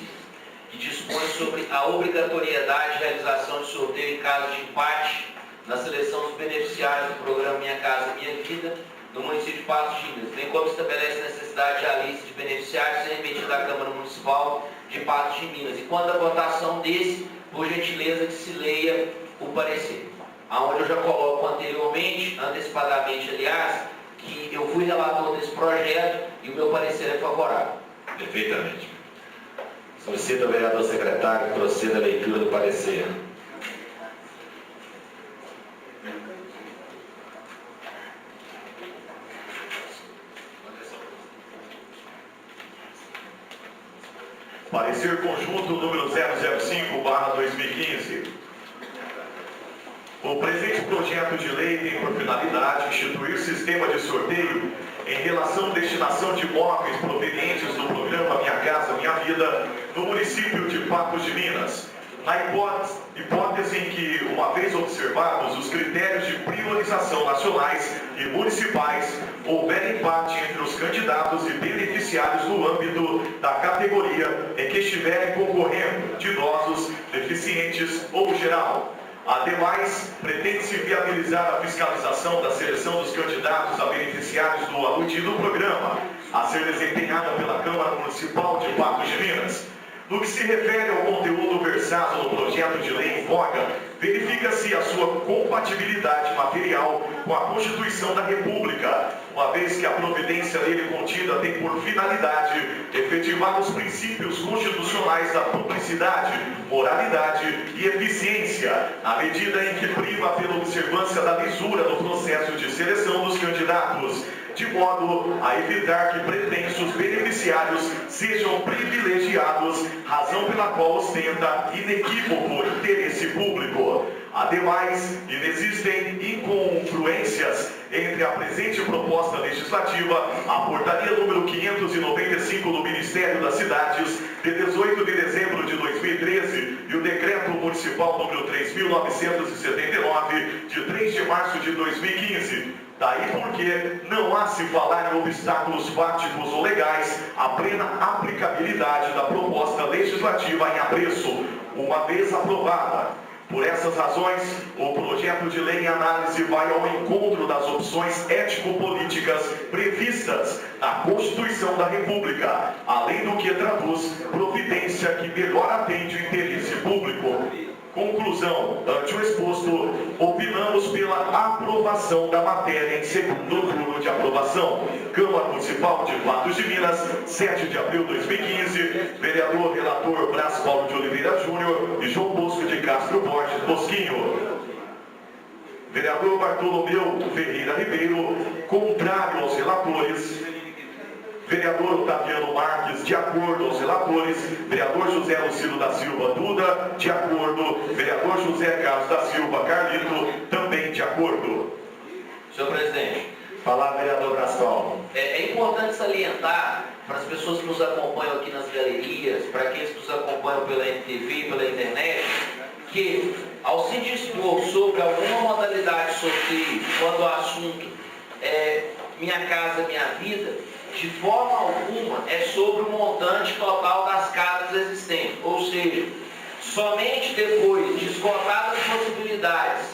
que dispõe sobre a obrigatoriedade de realização de sorteio em caso de empate na seleção dos beneficiários do programa Minha Casa Minha Vida no município de Patos de Minas, bem como estabelece a necessidade de a lista de beneficiários ser remetida à Câmara Municipal de Patos de Minas. E quanto à votação desse, por gentileza que se leia o parecer. Aonde eu já coloco anteriormente, antecipadamente, aliás, que eu fui relator desse projeto e o meu parecer é favorável. Perfeitamente. Solicito ao vereador secretário que proceda a leitura do parecer. Parecer conjunto número 005/2015. O presente projeto de lei tem por finalidade instituir sistema de sorteio em relação à destinação de imóveis provenientes do programa Minha Casa Minha Vida no município de Patos de Minas. Na hipótese em que, uma vez observados os critérios de priorização nacionais e municipais, houver empate entre os candidatos e beneficiários no âmbito da categoria em que estiverem concorrendo, de idosos, deficientes ou geral. Ademais, pretende-se viabilizar a fiscalização da seleção dos candidatos a beneficiários do aludido programa, a ser desempenhada pela Câmara Municipal de Patos de Minas. No que se refere ao conteúdo versado no projeto de lei em voga, verifica-se a sua compatibilidade material com a Constituição da República, uma vez que a providência nele contida tem por finalidade efetivar os princípios constitucionais da publicidade, moralidade e eficiência, à medida em que priva pela observância da lisura no processo de seleção dos candidatos, de modo a evitar que pretensos beneficiários sejam privilegiados, razão pela qual ostenta inequívoco interesse público. Ademais, inexistem incongruências entre a presente proposta legislativa, a portaria número 595 do Ministério das Cidades, de 18 de dezembro de 2013, e o decreto municipal número 3.979, de 3 de março de 2015. Daí porque não há se falar em obstáculos fáticos ou legais à plena aplicabilidade da proposta legislativa em apreço, uma vez aprovada. Por essas razões, o projeto de lei em análise vai ao encontro das opções ético-políticas previstas na Constituição da República, além do que traduz providência que melhor atende o interesse público. Conclusão, ante o exposto, opinamos pela aprovação da matéria em segundo turno de aprovação. Câmara Municipal de Patos de Minas, 7 de abril de 2015, vereador relator Brás Paulo de Oliveira Júnior e João Bosco de Castro Borges Bosquinho. Vereador Bartolomeu Ferreira Ribeiro, contrário aos relatores. Vereador Otaviano Marques, de acordo aos relatores. Vereador José Lucilo da Silva Duda, de acordo. Vereador José Carlos da Silva Carlito, também de acordo. Senhor presidente. Palavra, vereador Brasol. É importante salientar para as pessoas que nos acompanham aqui nas galerias, para aqueles que nos acompanham pela MTV e pela internet, que ao se dispor sobre alguma modalidade de sorteio, quando o assunto é Minha Casa Minha Vida, de forma alguma é sobre o montante total das casas existentes. Ou seja, somente depois de esgotadas as possibilidades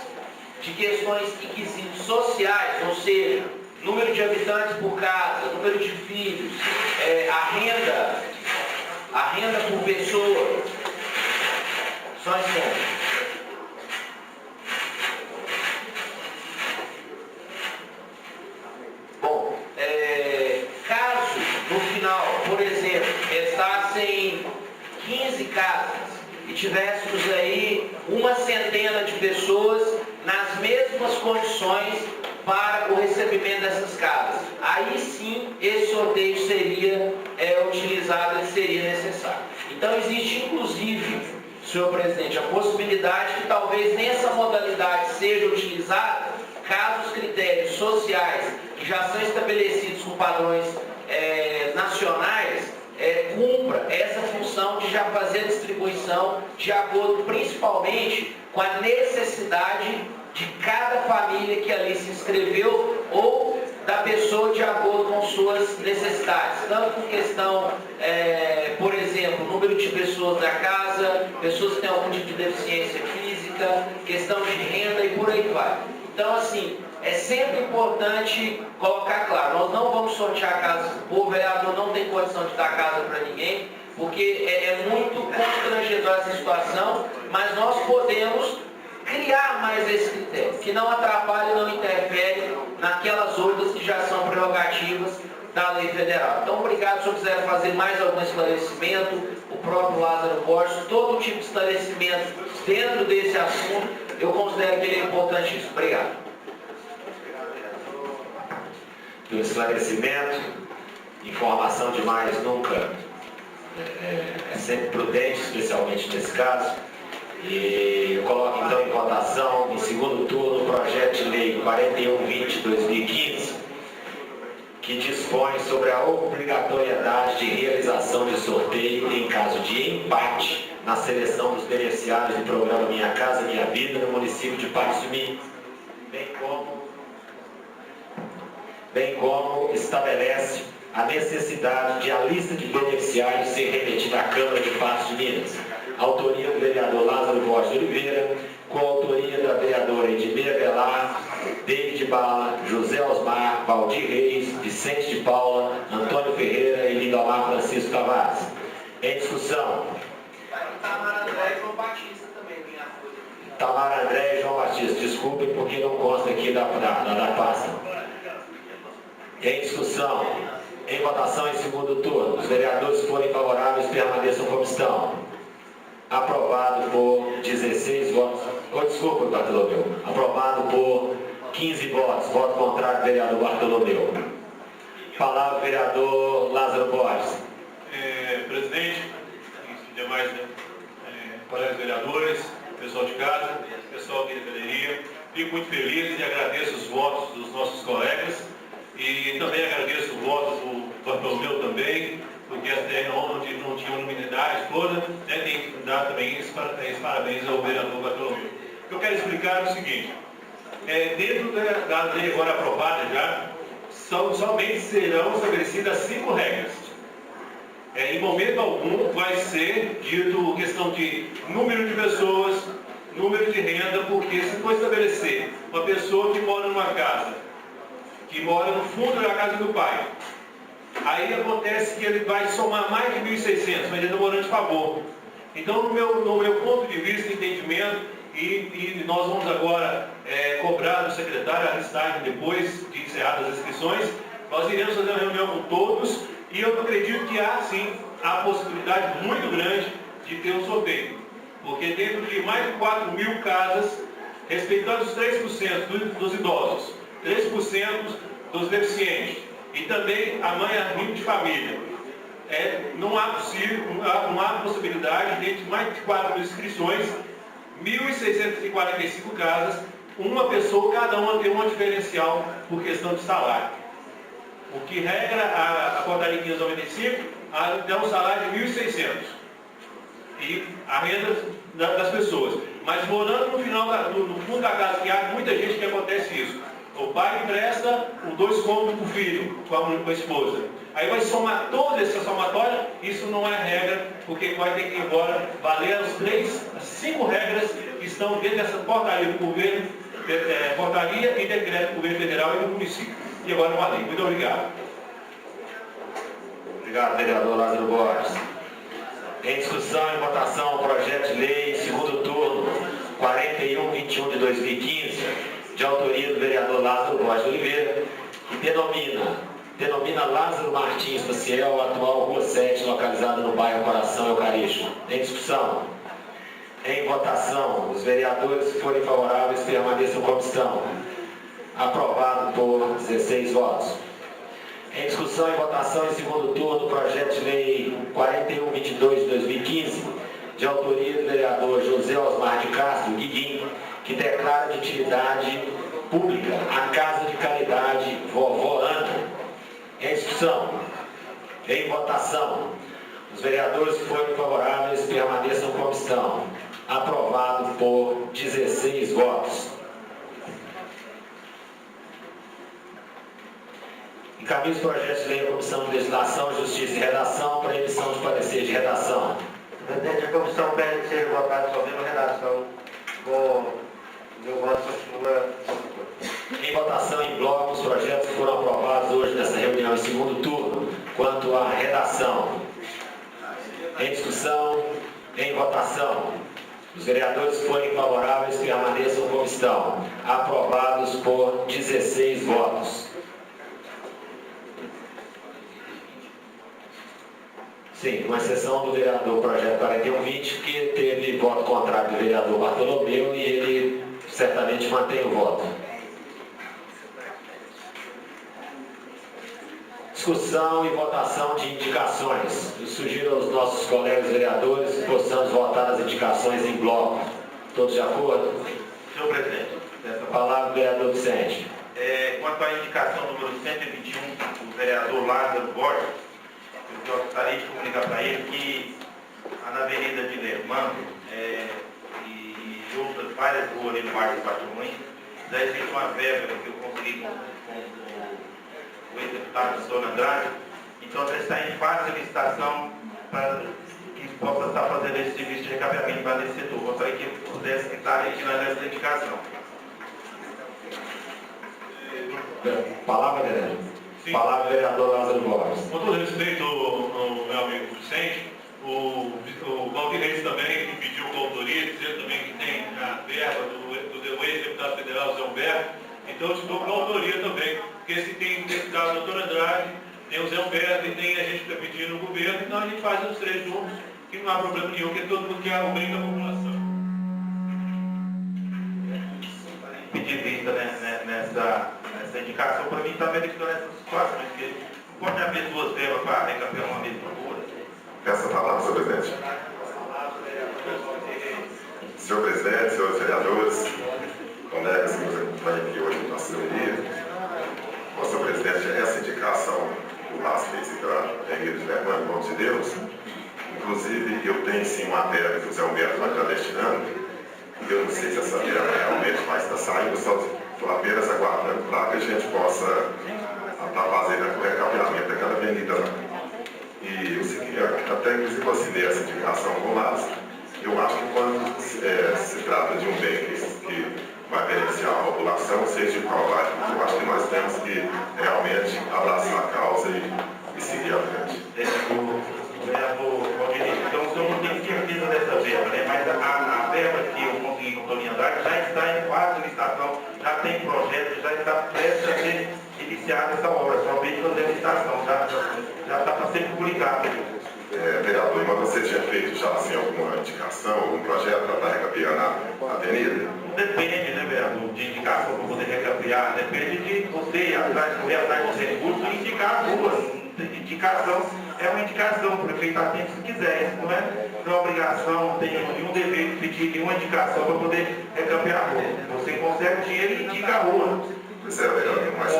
de questões e quesitos sociais, ou seja, número de habitantes por casa, número de filhos, a renda por pessoa, só instantes. Caso, no final, por exemplo, restassem 15 casas e tivéssemos aí uma centena de pessoas nas mesmas condições para o recebimento dessas casas, aí sim esse sorteio seria utilizado e seria necessário. Então existe inclusive, senhor presidente, a possibilidade que talvez nessa modalidade seja utilizada caso os critérios sociais que já são estabelecidos com padrões nacionais, cumpra essa função de já fazer a distribuição de acordo principalmente com a necessidade de cada família que ali se inscreveu ou da pessoa de acordo com suas necessidades, tanto com questão, por exemplo, número de pessoas da casa, pessoas que têm algum tipo de deficiência física, questão de renda e por aí vai. Então, assim, é sempre importante colocar claro, nós não vamos sortear casas, o vereador não tem condição de dar casa para ninguém, porque é muito constrangedor essa situação, mas nós podemos criar mais esse critério, que não atrapalhe, não interfere naquelas outras que já são prerrogativas da lei federal. Então, obrigado. Se eu quiser fazer mais algum esclarecimento, o próprio Lázaro Borges, todo tipo de esclarecimento dentro desse assunto, eu considero que ele é importantíssimo. Obrigado. Pelo esclarecimento, informação demais nunca é sempre prudente, especialmente nesse caso. E eu coloco então em votação, em segundo turno, o projeto de lei 4120/2015, que dispõe sobre a obrigatoriedade de realização de sorteio em caso de empate na seleção dos beneficiários do programa Minha Casa Minha Vida no município de Patos de Minas, bem como estabelece a necessidade de a lista de beneficiários ser remetida à Câmara de Patos de Minas. Autoria do vereador Lázaro Borges de Oliveira, com autoria da vereadora Edmira Velar, David Bala, José Osmar, Valdir Reis, Vicente de Paula, Antônio Ferreira e Lindomar Francisco Tavares. Em discussão. Tamara André e João Batista também, minha coisa. Tamara André e João Batista, desculpem porque não consta aqui da pasta. Em discussão. Em votação em segundo turno. Os vereadores que forem favoráveis permaneçam como estão. Aprovado por 16 votos. Desculpa, Bartolomeu. Aprovado por 15 votos. Voto contrário, vereador Bartolomeu. Palavra, vereador Lázaro Borges. Presidente, e demais colegas vereadores, pessoal de casa, pessoal aqui da galeria, fico muito feliz e agradeço os votos dos nossos colegas e também agradeço o voto do Bartolomeu também, porque a TR não tinha unanimidade toda, tem que dar também esses parabéns ao vereador Bartolomeu. O que eu quero explicar é o seguinte, dentro da lei agora aprovada já, somente serão estabelecidas 5 regras. Em momento algum vai ser dito questão de número de pessoas, número de renda, porque se for estabelecer uma pessoa que mora numa casa, que mora no fundo da casa do pai, aí acontece que ele vai somar mais de 1.600, mas ele está morando de favor. Então, no meu ponto de vista e entendimento, e nós vamos agora cobrar do secretário a listagem depois de encerradas as inscrições, nós iremos fazer uma reunião com todos e eu acredito que há sim a possibilidade muito grande de ter um sorteio. Porque dentro de mais de 4.000 casas, respeitando os 3% dos idosos, 3% dos deficientes e também a mãe amigo de família, não há possibilidade, dentro de mais de 4.000 inscrições, 1.645 casas, uma pessoa, cada uma tem um diferencial por questão de salário. O que regra a portaria 595 é um salário de 1.600 e a renda das pessoas. Mas morando no fundo da casa, que há muita gente que acontece isso. O pai empresta 2 cômodos para o filho, com a esposa. Aí vai somar toda essa somatória, isso não é regra, porque vai ter que ir embora, valer as 5 regras que estão dentro dessa portaria do governo, portaria e decreto do governo federal e do município. E agora uma lei. Muito obrigado. Obrigado, vereador Lázaro Borges. Em discussão e votação, o projeto de lei, segundo turno, 4121/2015, de autoria do vereador Lázaro Borges de Oliveira, que denomina Lázaro Martins Maciel, atual Rua 7, localizada no bairro Coração Eucarístico. Em discussão. Em votação, os vereadores que forem favoráveis permaneçam como estão. Aprovado por 16 votos. Em discussão e votação em segundo turno, o projeto de lei 4122/2015, de autoria do vereador José Osmar de Castro Guiguim, que declara de utilidade pública a Casa de Caridade Vovó Ana. Em discussão. Em votação. Os vereadores que forem favoráveis permaneçam como estão. Aprovado por 16 votos. Encaminho os projetos de lei à Comissão de Legislação, Justiça e Redação para emissão de parecer de redação. Presidente, a comissão pede que seja votado só mesmo redação. Meu voto continua. Em votação em bloco, os projetos que foram aprovados hoje nessa reunião em segundo turno, quanto à redação. Em discussão, em votação. Os vereadores que forem favoráveis permaneçam como estão. Aprovados por 16 votos. Sim, com exceção do vereador Projeto 4120, que teve voto contrário do vereador Bartolomeu e ele certamente mantém o voto. Discussão e votação de indicações. Eu sugiro aos nossos colegas vereadores que possamos votar as indicações em bloco. Todos de acordo? Senhor presidente, A palavra do vereador Vicente. quanto à indicação número 121 do vereador Lázaro Borges, eu gostaria de comunicar para ele que na Avenida de Lermando e outras várias ruas ali no bairro de Patrulhões, já existe uma verba que eu consegui com o ex-deputado Antônio Andrade, então já está em fase de licitação para que possa estar fazendo esse serviço de recapeamento para esse setor. Gostaria que pudesse estar aqui nessa indicação. Palavra, vereador. Sim. Palavra, vereador Lázaro Borges. Com todo respeito ao meu amigo Vicente, o Valdir Reis também que pediu coautoria, dizer também que tem a verba do ex-deputado federal Zé Humberto, então eu estou com a autoria também, porque se tem o deputado doutor Andrade, tem o Zé Humberto e tem a gente que está pedindo no governo, então a gente faz os três juntos, que não há problema nenhum, porque todo mundo quer obriga a população. Pedir vista nessa indicação, para mim está verificando essa situação, porque não pode haver duas verbas para recapear uma mesma rua. Peço a palavra, senhor presidente. Senhor presidente, senhores vereadores, colegas que nos acompanham aqui hoje na assessoria. Bom, senhor presidente, essa indicação do Lázaro para Emílio de Lermando, em nome de Deus, inclusive eu tenho sim uma verba que o Zé Humberto vai estar destinando, e eu não sei se essa verba realmente vai estar saindo, só estou apenas aguardando para que a gente possa estar fazendo o recapeamento daquela avenida lá. E eu segui, até inclusive eu assinei essa indicação com o Lázaro. Eu acho que quando se trata de um bem que vai beneficiar a população, seja de qual vai, eu acho que nós temos que realmente abraçar a causa e seguir adiante. Então o senhor não tem certeza dessa verba, né? Mas a verba que eu consegui com o Toninho Andrade já está em fase de licitação, já tem projeto, já está prestes a ser iniciada essa obra, somente fazer a licitação, já está para ser publicado. Vereador, mas você tinha feito já assim, alguma indicação, algum projeto para estar recapeando a avenida? Depende, né, vereador, de indicação para poder recapear, depende de você ir atrás dos recursos e indicar as ruas. Indicação é uma indicação, o prefeito atende se quiser, isso não é obrigação, não tem nenhum dever de pedir nenhuma indicação para poder recapear a rua. Você consegue o dinheiro e indica a rua. Pois é, vereador, mas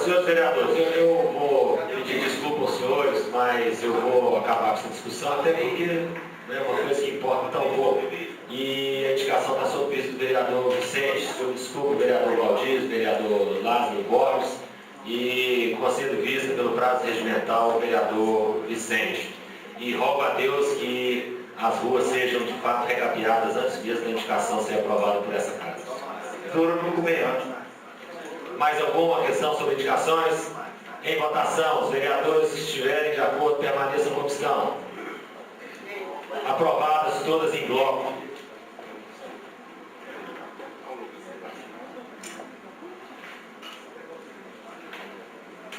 Senhores vereadores, eu vou pedir desculpa aos senhores, mas eu vou acabar com essa discussão, até porque é uma coisa que importa tão pouco. E a indicação está sob o piso do vereador Vicente, eu desculpo o vereador Valdir, o vereador Lázaro Borges, e concedo vista pelo prazo regimental o vereador Vicente. E rogo a Deus que as ruas sejam de fato recapeadas antes mesmo da indicação ser aprovada por essa casa. Doutor, não comer antes. Mais alguma questão sobre indicações? Em votação, os vereadores que estiverem de acordo permaneçam como estão. Aprovadas todas em bloco.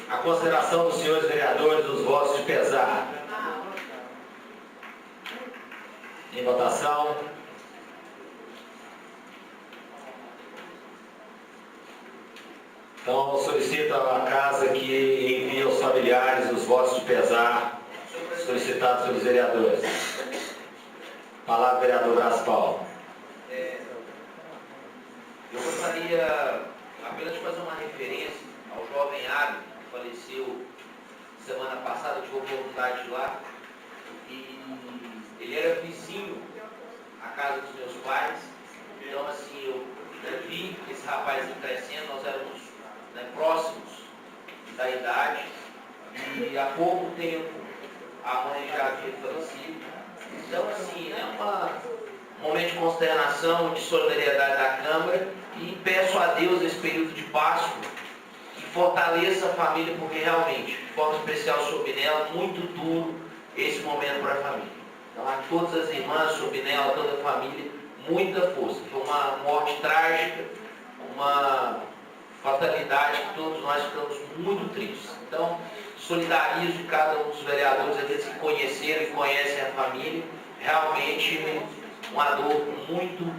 A consideração dos senhores vereadores dos votos de pesar. Em votação. Então, solicito à casa que envie aos familiares os votos de pesar solicitados pelos vereadores. Palavra, vereador Brás Paulo. Eu gostaria, apenas fazer uma referência ao jovem Ábio, que faleceu semana passada, eu tive a oportunidade de ir lá, e ele era vizinho à casa dos meus pais. Então, assim, eu vi esse rapaz crescendo, nós éramos, né, próximos da idade, e há pouco tempo a mãe já havia falecido. Então, assim, é um momento de consternação, de solidariedade da Câmara, e peço a Deus nesse período de Páscoa que fortaleça a família, porque realmente, de forma especial sobre ela, muito duro esse momento para a família. Então, a todas as irmãs, sobre ela, toda a família, muita força. Foi uma morte trágica, uma fatalidade que todos nós ficamos muito tristes. Então, solidarizo cada um dos vereadores, aqueles que conheceram e conhecem a família, realmente uma dor muito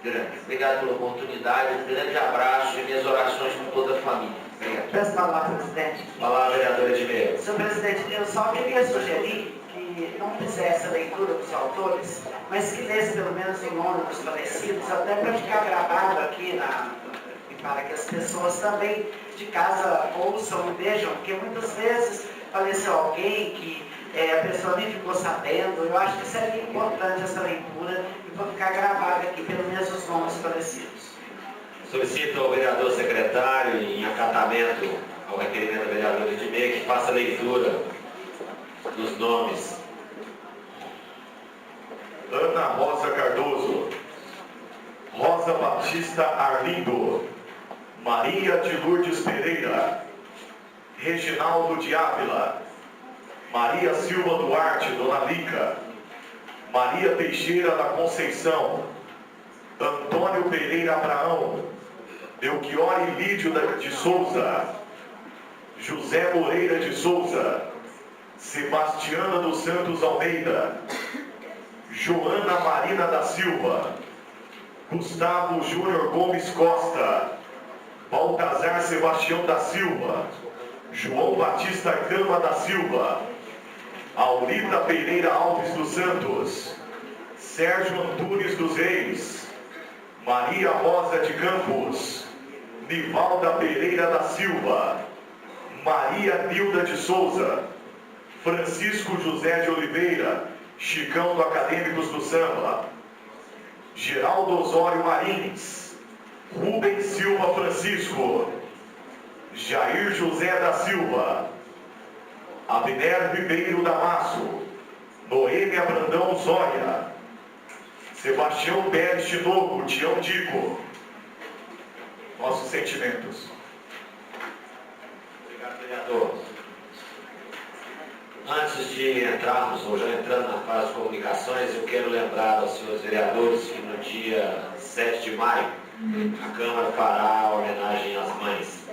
grande. Obrigado pela oportunidade, um grande abraço e minhas orações por toda a família. Obrigado. Peço palavra, presidente. Palavra, vereadora Edmeia. Senhor presidente, eu só queria sugerir que não fizesse a leitura dos autores, mas que lesse pelo menos o nome dos falecidos, até para ficar gravado aqui e para que as pessoas também de casa ouçam e vejam, porque muitas vezes faleceu alguém que a pessoa nem ficou sabendo. Eu acho que seria importante essa leitura e para ficar gravado aqui pelo menos os nomes falecidos. Solicito ao vereador secretário, em acatamento ao requerimento da vereadora Edmeia, que faça a leitura dos nomes. Ana Rosa Cardoso, Rosa Batista Arlindo, Maria de Lourdes Pereira, Reginaldo de Ávila, Maria Silva Duarte, Dona Lica, Maria Teixeira da Conceição, Antônio Pereira Abraão, Belchior Lídio de Souza, José Moreira de Souza, Sebastiana dos Santos Almeida, Joana Marina da Silva, Gustavo Júnior Gomes Costa, Baltazar Sebastião da Silva, João Batista Gama da Silva, Aurita Pereira Alves dos Santos, Sérgio Antunes dos Reis, Maria Rosa de Campos, Nivalda Pereira da Silva, Maria Nilda de Souza, Francisco José de Oliveira, Chicão do Acadêmicos do Samba, Geraldo Osório Marins, Rubens Silva Francisco, Jair José da Silva, Abner Ribeiro Damasso, Noêmia Brandão Zóia, Sebastião Pérez de Novo, Tião Dico. Nossos sentimentos. Obrigado, vereador. Antes de entrarmos, ou já entrando na fase de comunicações, eu quero lembrar aos senhores vereadores que no dia 7 de maio, a Câmara fará a homenagem às mães.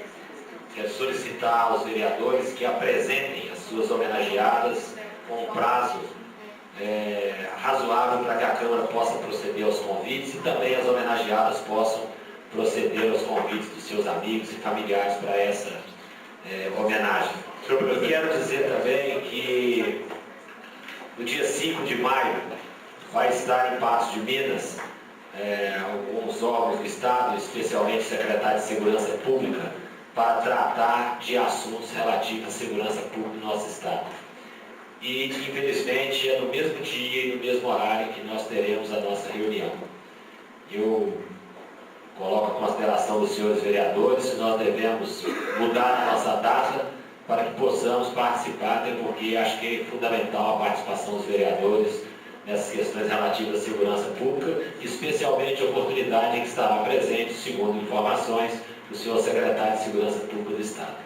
Quero solicitar aos vereadores que apresentem as suas homenageadas com um prazo razoável para que a Câmara possa proceder aos convites e também as homenageadas possam proceder aos convites dos seus amigos e familiares para essa homenagem. E quero dizer também que no dia 5 de maio vai estar em Patos de Minas alguns órgãos do Estado, especialmente o secretário de Segurança Pública, para tratar de assuntos relativos à segurança pública do nosso Estado. E, infelizmente, é no mesmo dia e no mesmo horário que nós teremos a nossa reunião. Eu coloco a consideração dos senhores vereadores se nós devemos mudar a nossa data para que possamos participar, até porque acho que é fundamental a participação dos vereadores nessas questões relativas à segurança pública, especialmente a oportunidade em que estará presente, segundo informações, o senhor secretário de Segurança Pública do Estado.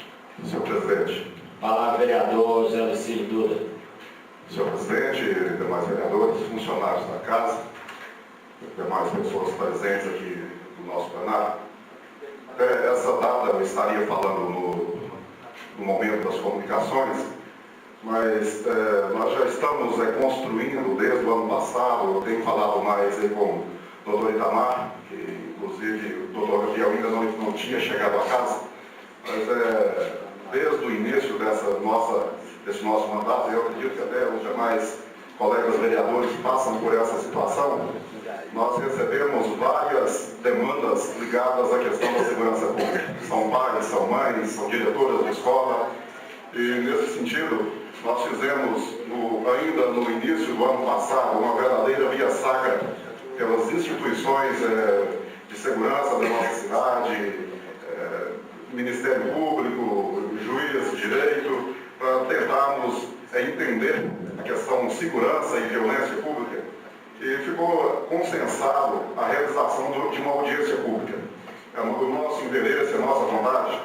Senhor presidente. Palavra, vereador José Lucílio Duda. Senhor presidente, demais vereadores, funcionários da casa, demais pessoas presentes aqui no nosso plenário. Até essa data eu estaria falando no momento das comunicações, mas nós já estamos construindo desde o ano passado. Eu tenho falado mais com o doutor Itamar, que inclusive o doutor Gabriel ainda não tinha chegado a casa, mas desde o início desse nosso mandato, eu acredito que até os demais colegas vereadores passam por essa situação, nós recebemos várias demandas ligadas à questão da segurança pública. São pais, são mães, são diretoras de escola, e nesse sentido, nós fizemos, ainda no início do ano passado, uma verdadeira via-sacra pelas instituições de segurança da nossa cidade, Ministério Público, juiz de direito, para tentarmos entender a questão segurança e violência pública, e ficou consensado a realização de uma audiência pública. O nosso interesse, a nossa vontade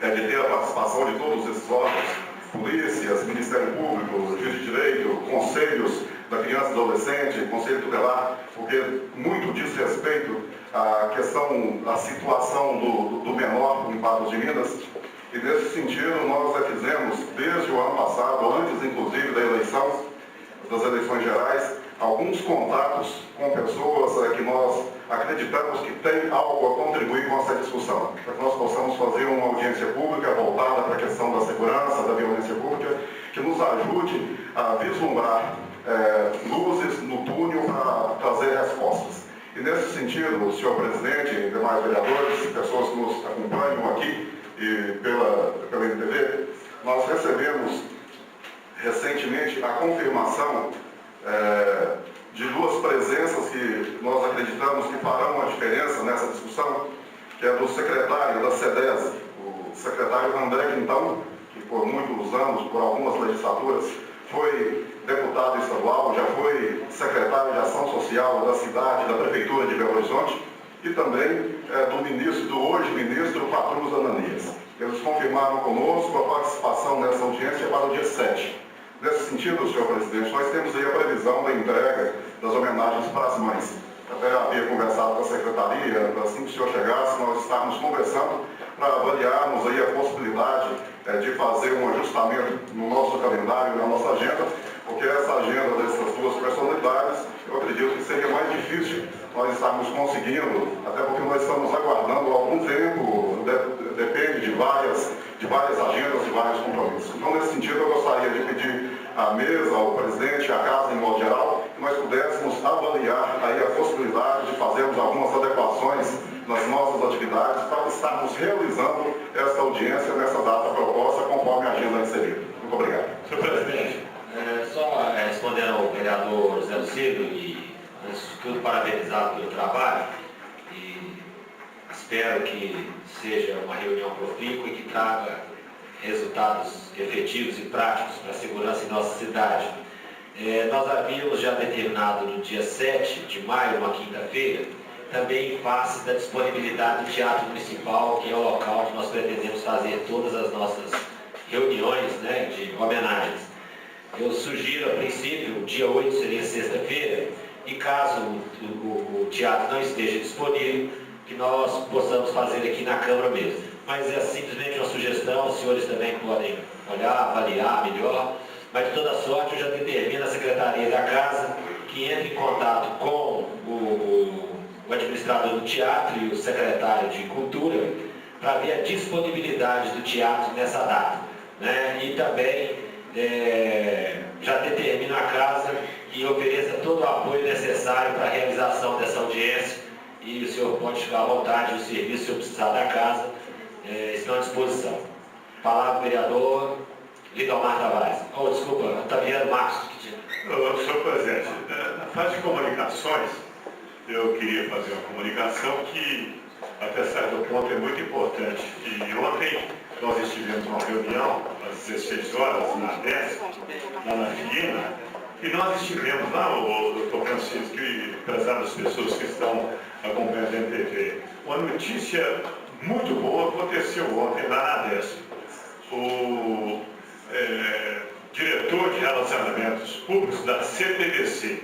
é de ter a participação de todos esses órgãos, polícias, Ministério Público, juiz de direito, conselhos da criança e adolescente, conselho tutelar, porque muito diz respeito à questão, à situação do menor em Patos de Minas. E nesse sentido nós fizemos, desde o ano passado, antes inclusive das eleições gerais, alguns contatos com pessoas que nós acreditamos que têm algo a contribuir com essa discussão, para que nós possamos fazer uma audiência pública voltada para a questão da segurança, da violência pública, que nos ajude a vislumbrar luzes no túnel para trazer respostas. E nesse sentido, senhor presidente, demais vereadores, pessoas que nos acompanham aqui e pela NTV, nós recebemos recentemente a confirmação de duas presenças que nós acreditamos que farão uma diferença nessa discussão, que é do secretário da SEDES, o secretário André Quintão, que por muitos anos, por algumas legislaturas, foi deputado estadual, já foi secretário de Ação Social da cidade, da Prefeitura de Belo Horizonte, e também do hoje ministro Patrus Ananias. Eles confirmaram conosco a participação nessa audiência para o dia 7. Nesse sentido, senhor presidente, nós temos aí a previsão da entrega das homenagens para as mães. Até havia conversado com a secretaria, assim que o senhor chegasse, nós estávamos conversando para avaliarmos aí a possibilidade de fazer um ajustamento no nosso calendário, na nossa agenda, porque essa agenda dessas duas personalidades, eu acredito que seria mais difícil nós estarmos conseguindo, até porque nós estamos aguardando há algum tempo, depende de várias agendas e vários compromissos. Então, nesse sentido, eu gostaria de pedir à mesa, ao presidente, à casa em modo geral, que nós pudéssemos avaliar aí a possibilidade de fazermos algumas adequações nas nossas atividades para estarmos realizando essa audiência nessa data proposta, conforme a agenda inserida. Muito obrigado. Senhor presidente, só respondendo ao vereador José Lucílio, e antes de tudo parabenizado pelo trabalho, e espero que seja uma reunião profícua e que traga resultados efetivos e práticos para a segurança em nossa cidade. Nós havíamos já determinado no dia 7 de maio, uma quinta-feira, também em face da disponibilidade do Teatro Municipal, que é o local onde nós pretendemos fazer todas as nossas reuniões, né, de homenagens. Eu sugiro, a princípio, o dia 8 seria sexta-feira, e caso o teatro não esteja disponível, que nós possamos fazer aqui na Câmara mesmo. Mas é simplesmente uma sugestão, os senhores também podem olhar, avaliar melhor, mas de toda sorte eu já determino a Secretaria da Casa que entre em contato com o administrador do teatro e o secretário de Cultura para ver a disponibilidade do teatro nessa data, né? E também já determino a Casa que ofereça todo o apoio necessário para a realização dessa audiência, e o senhor pode ficar à vontade, o serviço, se eu precisar da Casa, estão à disposição. Palavra do vereador Lindomar Tavares. Desculpa, Otaviano Marcos. Senhor presidente, na fase de comunicações, eu queria fazer uma comunicação que, até certo ponto, é muito importante. E ontem nós estivemos numa reunião, às 16 horas, na 10, lá na Figueira, e nós estivemos lá, o doutor Francisco e prezadas pessoas que estão acompanhando a NTV. Uma notícia muito boa aconteceu ontem lá na 10. O diretor de relacionamentos públicos da CTBC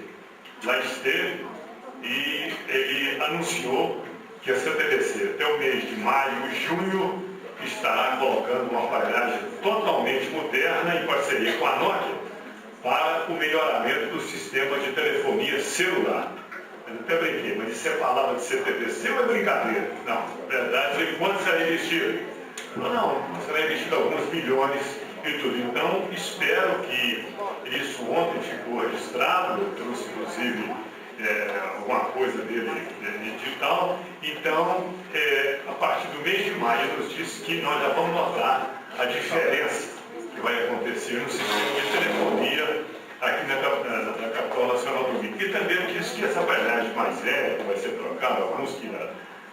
lá esteve e ele anunciou que a CTBC, até o mês de maio e junho, estará colocando uma aparelhagem totalmente moderna em parceria com a Nokia para o melhoramento do sistema de telefonia celular. Eu até brinquei, mas isso é palavra de CTBC ou é brincadeira? Não, na verdade, quanto será investido? Não, será investido alguns milhões e tudo. Então, espero que isso ontem ficou registrado, eu trouxe inclusive alguma coisa dele digital. Então, a partir do mês de maio, nos disse que nós já vamos notar a diferença que vai acontecer no sistema de telefonia aqui na capital nacional do Rio. E também disse que essa aparelhagem mais velha, que vai ser trocada, alguns que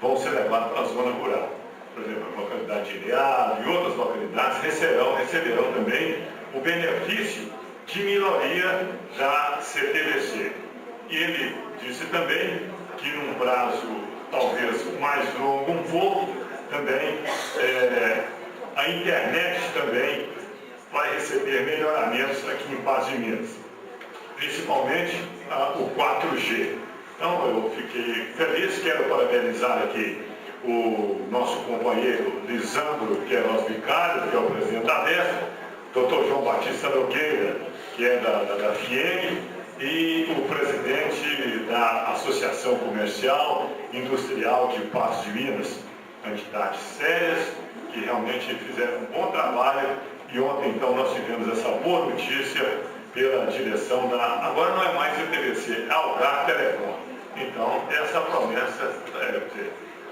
vão ser levados para a zona rural. Por exemplo, a localidade de Ilhado e outras localidades receberão também o benefício de melhoria da CTVC. E ele disse também que num prazo talvez mais longo um pouco, também a internet também vai receber melhoramentos aqui em Patos de Minas, principalmente o 4G. Então eu fiquei feliz, quero parabenizar aqui o nosso companheiro Lisandro Queiroz Vicário, que é o presidente da DEF, Dr. João Batista Nogueira, que é da FIEM, e o presidente da Associação Comercial Industrial de Patos de Minas, entidades sérias, que realmente fizeram um bom trabalho. E ontem, então, nós tivemos essa boa notícia pela direção agora não é mais o TVC, é Algar Telecom. Então, essa promessa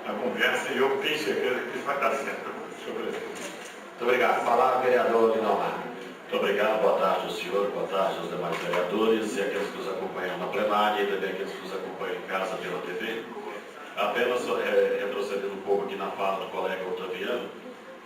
a conversa, e eu tenho certeza que isso vai dar certo, senhor presidente. Muito obrigado. Falar o vereador Lindomar. Muito obrigado, boa tarde ao senhor, boa tarde aos demais vereadores e aqueles que nos acompanham na plenária e também aqueles que nos acompanham em casa pela TV. Apenas retrocedendo um pouco aqui na fala do colega Otaviano,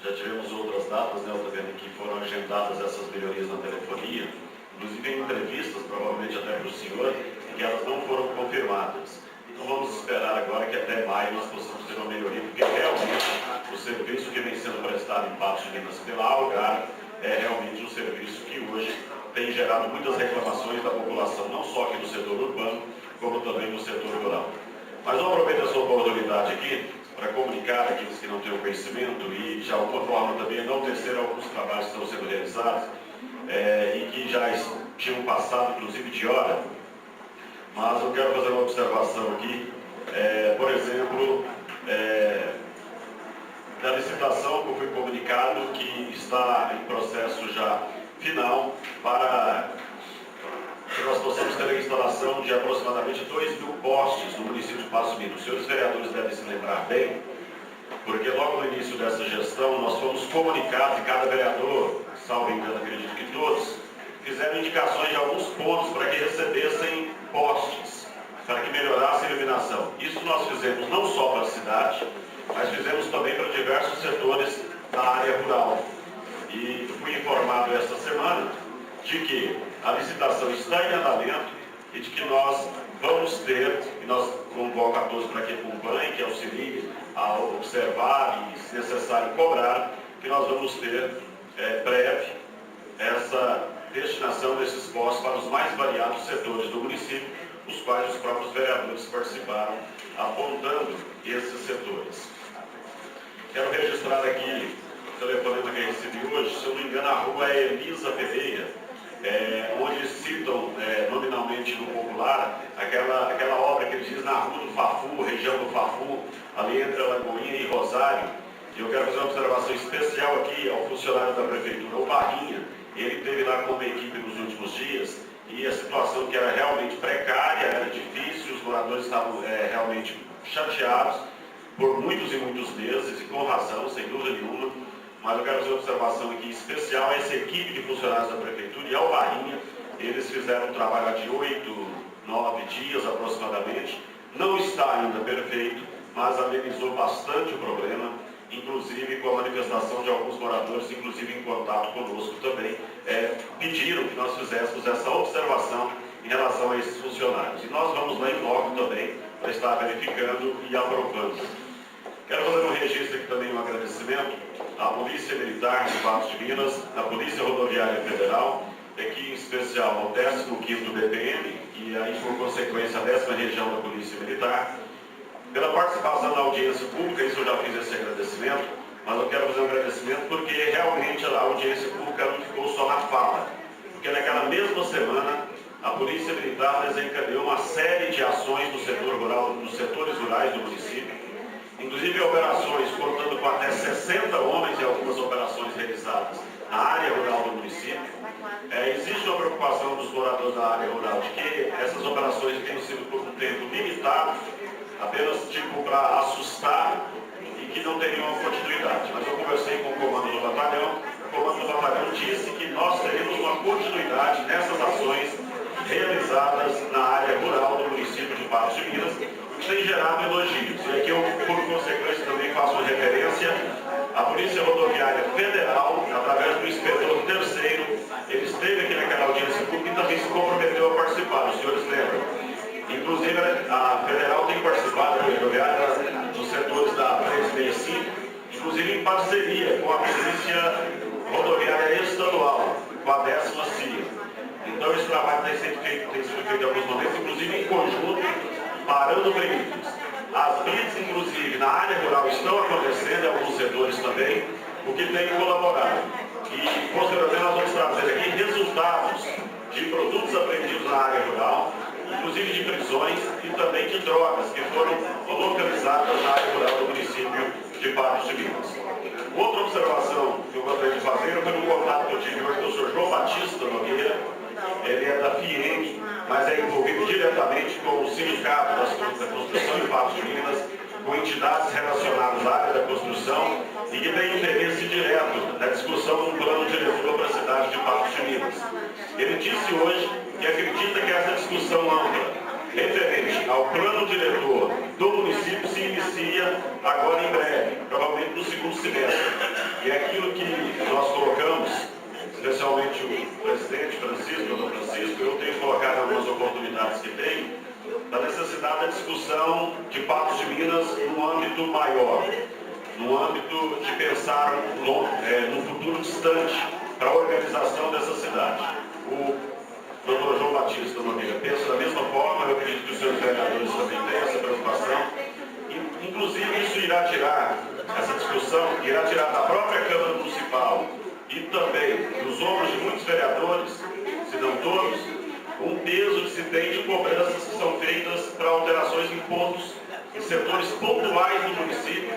já tivemos outras datas, né, Otaviano, que foram agendadas essas melhorias na telefonia, inclusive em entrevistas, provavelmente até para o senhor, que elas não foram confirmadas. Então vamos esperar agora que até maio nós possamos ter uma melhoria, porque realmente o serviço que vem sendo prestado em Patos de Minas pela Algar é realmente um serviço que hoje tem gerado muitas reclamações da população, não só aqui no setor urbano, como também no setor rural. Mas eu aproveito essa oportunidade aqui para comunicar àqueles que não têm o conhecimento e de alguma forma também enaltecer alguns trabalhos que estão sendo realizados e que já tinham passado inclusive de hora. Mas eu quero fazer uma observação aqui, por exemplo, da licitação que eu fui comunicado que está em processo já final para que nós possamos ter a instalação de aproximadamente 2.000 postes no município de Patos de Minas. Os senhores vereadores devem se lembrar bem, porque logo no início dessa gestão nós fomos comunicados, e cada vereador, salvo engano, acredito que todos, fizeram indicações de alguns pontos para que recebessem postes, para que melhorasse a iluminação. Isso nós fizemos não só para a cidade, mas fizemos também para diversos setores da área rural. E fui informado esta semana de que a licitação está em andamento e de que nós vamos ter, e nós convoco a todos para que acompanhem, que auxiliem a observar e, se necessário, cobrar, que nós vamos ter breve essa destinação desses postos para os mais variados setores do município, os quais os próprios vereadores participaram, apontando esses setores. Quero registrar aqui o telefonema que eu recebi hoje, se eu não me engano, a rua é Elisa Pereira, onde citam nominalmente no popular aquela obra que eles dizem na rua do Fafu, região do Fafu, ali entre Alagoinha e Rosário. E eu quero fazer uma observação especial aqui ao funcionário da prefeitura, o Barrinha. Ele esteve lá com uma equipe nos últimos dias e a situação que era realmente precária, era difícil, os moradores estavam realmente chateados por muitos e muitos meses, e com razão, sem dúvida nenhuma. Mas eu quero fazer uma observação aqui especial a essa equipe de funcionários da prefeitura e ao Barrinha. Eles fizeram um trabalho de 8, 9 dias aproximadamente. Não está ainda perfeito, mas amenizou bastante o problema, inclusive com a manifestação de alguns moradores, inclusive em contato conosco também, pediram que nós fizéssemos essa observação em relação a esses funcionários. E nós vamos lá em loco também para estar verificando e aprovando. Quero fazer um registro aqui também, um agradecimento à Polícia Militar de Patos de Minas, à Polícia Rodoviária Federal, aqui em especial ao 15º BPM e aí por consequência a 10ª Região da Polícia Militar, pela participação na audiência pública. Isso eu já fiz esse agradecimento, mas eu quero fazer um agradecimento porque realmente a audiência pública não ficou só na fala, porque naquela mesma semana a Polícia Militar desencadeou uma série de ações no setor rural, nos setores rurais do município, inclusive operações contando com até 60 homens em algumas operações realizadas na área rural do município. Existe uma preocupação dos moradores da área rural de que essas operações tenham sido por um tempo limitado, apenas tipo para assustar e que não teriam uma continuidade. Mas eu conversei com o comando do batalhão, o comando do batalhão disse que nós teremos uma continuidade nessas ações realizadas na área rural do município de Patos de Minas, que tem gerado elogios. E aqui eu, por consequência, também faço uma referência à Polícia Rodoviária Federal, através do inspetor terceiro. Ele esteve aqui naquela audiência pública e também se comprometeu a participar, os senhores lembram? Inclusive, a Federal tem participado da rodoviária nos setores da 365, inclusive em parceria com a Polícia Rodoviária Estadual, com a 10ª CIA. Então, esse trabalho tem sido feito em alguns momentos, inclusive em conjunto, parando veículos. As blitz, inclusive, na área rural estão acontecendo, em alguns setores também, o que tem colaborado. E, posteriormente, nós vamos trazer aqui resultados de produtos apreendidos na área rural, inclusive de prisões e também de drogas que foram localizadas na área rural do município de Patos de Minas. Outra observação que eu gostaria de fazer foi no contato que eu tive hoje com o Sr. João Batista Nogueira. Ele é da FIEM, mas é envolvido diretamente com o Sindicato da Construção em Patos de Minas, com entidades relacionadas à área da construção e que tem interesse direto na discussão de um plano diretor para a cidade de Patos de Minas. Ele disse hoje que acredita que essa discussão ampla referente ao plano diretor do município se inicia agora em breve, provavelmente no segundo semestre. E é aquilo que nós colocamos, especialmente o presidente Francisco, o doutor Francisco, eu tenho colocado algumas oportunidades que tem, da necessidade da discussão de Patos de Minas num âmbito maior, no âmbito de pensar no futuro distante para a organização dessa cidade. O doutor João Batista Nogueira pensa da mesma forma, eu acredito que os seus vereadores também têm essa preocupação. Inclusive, isso irá tirar, essa discussão, irá tirar da própria Câmara Municipal e também dos ombros de muitos vereadores, se não todos, um peso que se tem de cobranças que são feitas para alterações em pontos, em setores pontuais do município,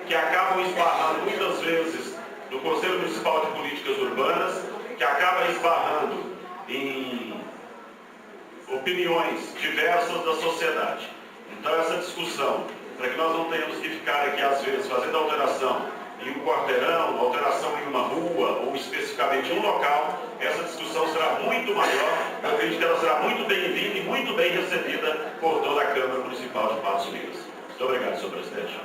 que acabam esbarrando muitas vezes no Conselho Municipal de Políticas Urbanas, que acaba esbarrando em opiniões diversas da sociedade. Então, essa discussão, para que nós não tenhamos que ficar aqui, às vezes, fazendo alteração em um quarteirão, alteração em uma rua, ou especificamente em um local, essa discussão será muito maior. Eu acredito que ela será muito bem-vinda e muito bem recebida por toda a Câmara Municipal de Patos de Minas. Muito obrigado, senhor presidente.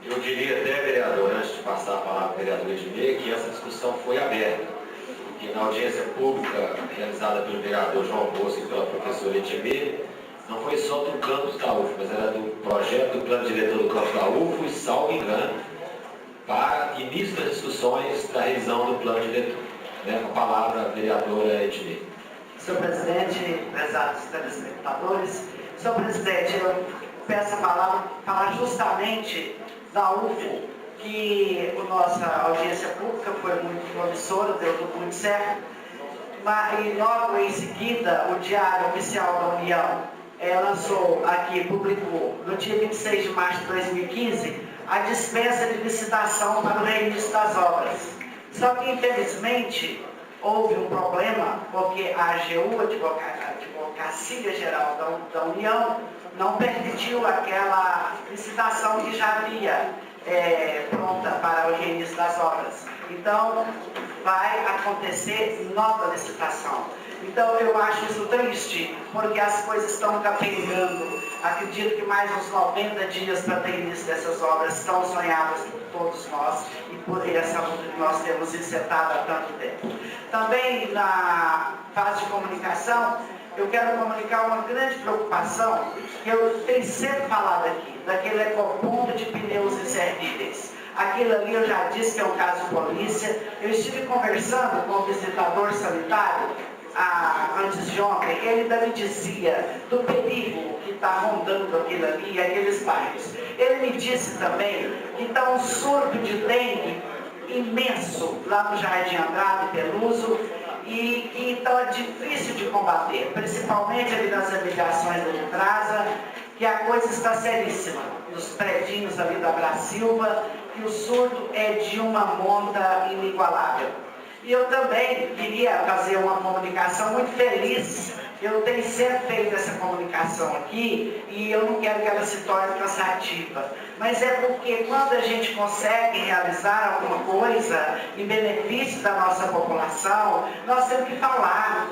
Eu diria até, vereador, antes de passar a palavra ao vereador Edmir, que essa discussão foi aberta. Porque na audiência pública realizada pelo vereador João Bosco e pela professora Edmir, não foi só do campus da UFO, mas era do projeto do plano diretor do campus da UFO e, salvo engano, para início das discussões da revisão do plano diretor. Com a palavra, a vereadora Edmir. Senhor presidente, prezados telespectadores, senhor presidente, eu peço a palavra para justamente da UFO, que a nossa audiência pública foi muito promissora, deu tudo muito certo, e logo em seguida o Diário Oficial da União lançou aqui, publicou no dia 26 de março de 2015, a dispensa de licitação para o reinício das obras. Só que, infelizmente, houve um problema, porque a AGU, a Advocacia Geral da União, não permitiu aquela licitação que já havia pronta para o reinício das obras. Então, vai acontecer nova licitação. Então, eu acho isso triste, porque as coisas estão capengando. Acredito que mais uns 90 dias para ter início dessas obras estão sonhadas por todos nós e por essa luta que nós temos encetado há tanto tempo. Também, na fase de comunicação, eu quero comunicar uma grande preocupação, que eu tenho sempre falado aqui, daquele ecoponto de pneus inservíveis. Aquilo ali eu já disse que é um caso de polícia. Eu estive conversando com o visitador sanitário antes de ontem, ele ainda me dizia do perigo que está rondando aquilo ali e aqueles bairros. Ele me disse também que está um surto de dengue imenso lá no Jardim Andrade, Peluso, e que então é difícil de combater, principalmente ali nas imediações da Litrasa, que a coisa está seríssima, nos predinhos ali da Bra Silva, que o surto é de uma monta inigualável. E eu também queria fazer uma comunicação muito feliz. Eu tenho sempre feito essa comunicação aqui e eu não quero que ela se torne cansativa. Mas é porque quando a gente consegue realizar alguma coisa em benefício da nossa população, nós temos que falar,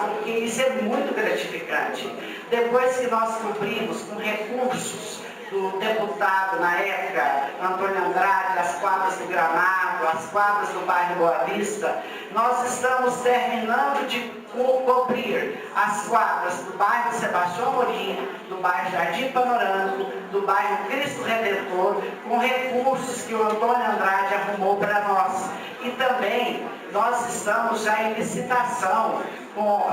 porque isso é muito gratificante. Depois que nós cumprimos com recursos do deputado, na época, Antônio Andrade, as quadras do Gramado, as quadras do bairro Boa Vista, nós estamos terminando de cobrir as quadras do bairro Sebastião Amorim, do bairro Jardim Panorâmico, do bairro Cristo Redentor, com recursos que o Antônio Andrade arrumou para nós. E também nós estamos já em licitação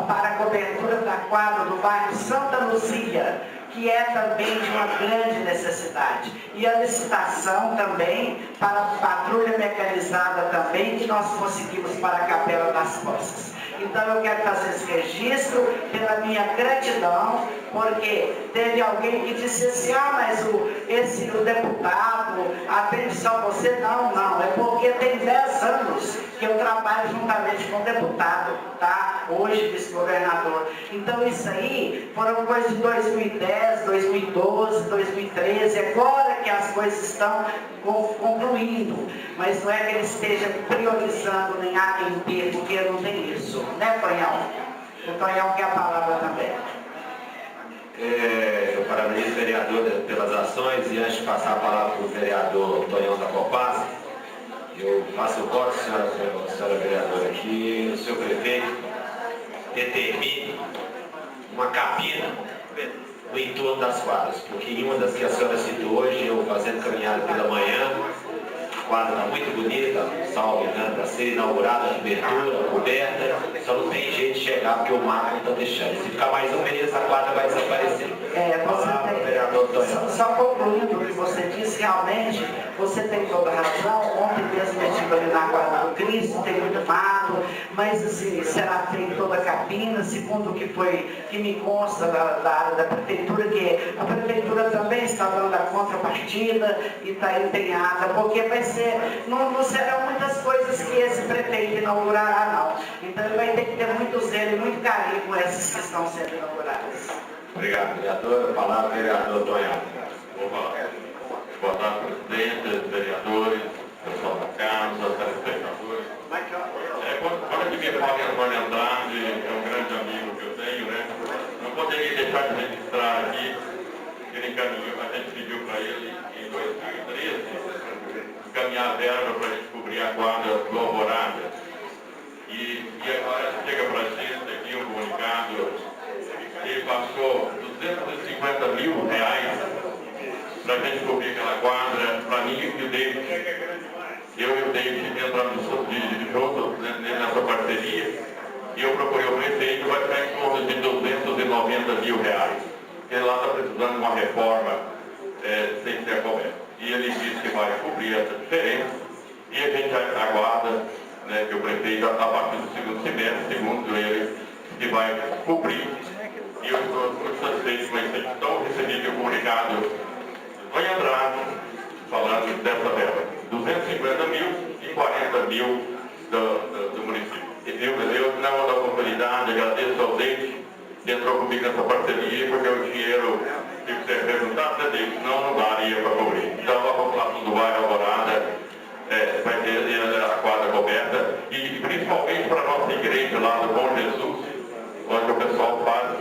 para a cobertura da quadra do bairro Santa Luzia, que é também de uma grande necessidade. E a licitação também para a patrulha mecanizada também, que nós conseguimos para a Capela das Poças. Então eu quero fazer esse registro pela minha gratidão, porque teve alguém que disse assim, mas o deputado atende só você? Não, é porque tem 10 anos que eu trabalho juntamente com o deputado, tá? Hoje vice-governador. Então isso aí foram coisas de 2010, 2012, 2013, agora que as coisas estão concluindo, mas não é que ele esteja priorizando nem A nem B, porque não tem isso, né, Tonhão? O Tonhão quer a palavra também. Eu parabenizo o vereador pelas ações e antes de passar a palavra para o vereador Tonhão da Copasa, eu faço o voto, senhora vereadora, que o senhor prefeito determine uma cabina no entorno das quadras, porque em uma das que a senhora citou hoje, eu fazendo caminhada pela manhã, a quadra está muito bonita, salvo engano, para ser inaugurada, a abertura, coberta, só não tem jeito de chegar porque o mato não está deixando. Se ficar mais um mês, a quadra vai desaparecer. Só concluindo o que você disse, realmente, você tem toda a razão. Ontem mesmo eu estive ali na quadra do Cristo, tem muito mato, mas assim, será feita toda a cabina, segundo o que me consta da área da prefeitura, que a prefeitura também está dando a contrapartida e está empenhada, porque vai ser, não serão muitas coisas que esse prefeito inaugurará, não. Então ele vai ter que ter muito zelo e muito carinho com essas que estão sendo inauguradas. Obrigado, vereador. A palavra, vereador Tonhão. Vou falar. Boa tarde, presidente, vereadores, pessoal da Câmara, os telespectadores. Quando eu me falo em Antônio Andrade, é um grande amigo que eu tenho, né? Não poderia deixar de registrar aqui que ele encaminhou, a gente pediu para ele em 2013 encaminhar a verba para a gente cobrir a quadra do Alvorada. E agora chega para a gente aqui um comunicado. Ele passou R$250 mil para a gente cobrir aquela quadra, para mim e o David. Eu e o David entramos juntos nessa parceria e eu procurei o prefeito, vai ficar em torno de R$290 mil. Ele lá está precisando de uma reforma sem ser coberta. E ele disse que vai cobrir essa diferença e a gente aguarda, né, que o prefeito, a partir do segundo semestre, segundo ele, que vai cobrir. E eu estou muito satisfeito com isso. Então, recebi o comunicado do Andrade, falando dessa verba. 250 mil e 40 mil do município. Eu, na oportunidade, agradeço ao Deide que entrou comigo nessa parceria, porque o dinheiro tem que ser resultado dele, senão não daria para cobrir. Então, a população do bairro Alvorada vai ter a quadra coberta, e principalmente para a nossa igreja lá do Bom Jesus, onde o pessoal faz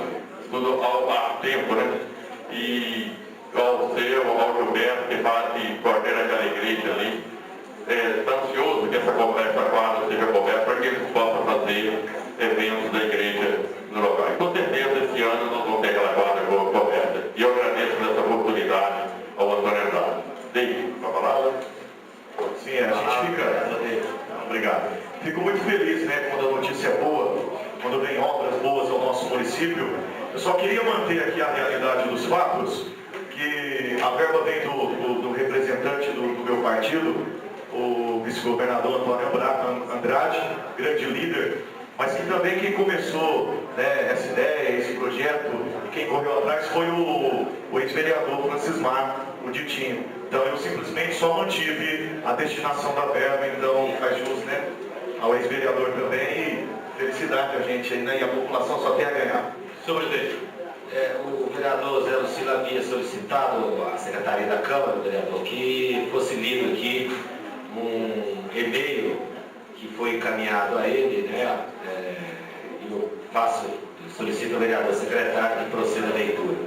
tudo ao tempo, né? E ao Gilberto, que coordena aquela igreja ali, está ansioso que essa quadra seja coberta para que eles possam fazer eventos da igreja no local. E com certeza esse ano nós vamos ter aquela quadra coberta. E eu agradeço por essa oportunidade ao Antônio Andrade. Daí, a palavra? Sim, a gente fica... Obrigado. Fico muito feliz, né, quando a notícia é boa, quando vem obras boas ao nosso município. Eu só queria manter aqui a realidade dos fatos, que a verba vem do representante do meu partido, o vice-governador Antônio Andrade, grande líder, mas que também quem começou, né, essa ideia, esse projeto, e quem correu atrás foi o ex-vereador Francismar, o Ditinho. Então eu simplesmente só mantive a destinação da verba, então faz jus, né, ao ex-vereador também, e felicidade a gente aí, né? E a população só tem a ganhar. Senhor presidente. O vereador Zé Lucilo havia solicitado à Secretaria da Câmara, vereador, que fosse lido aqui um e-mail que foi encaminhado a ele, né? Eu solicito ao vereador secretário que proceda a leitura.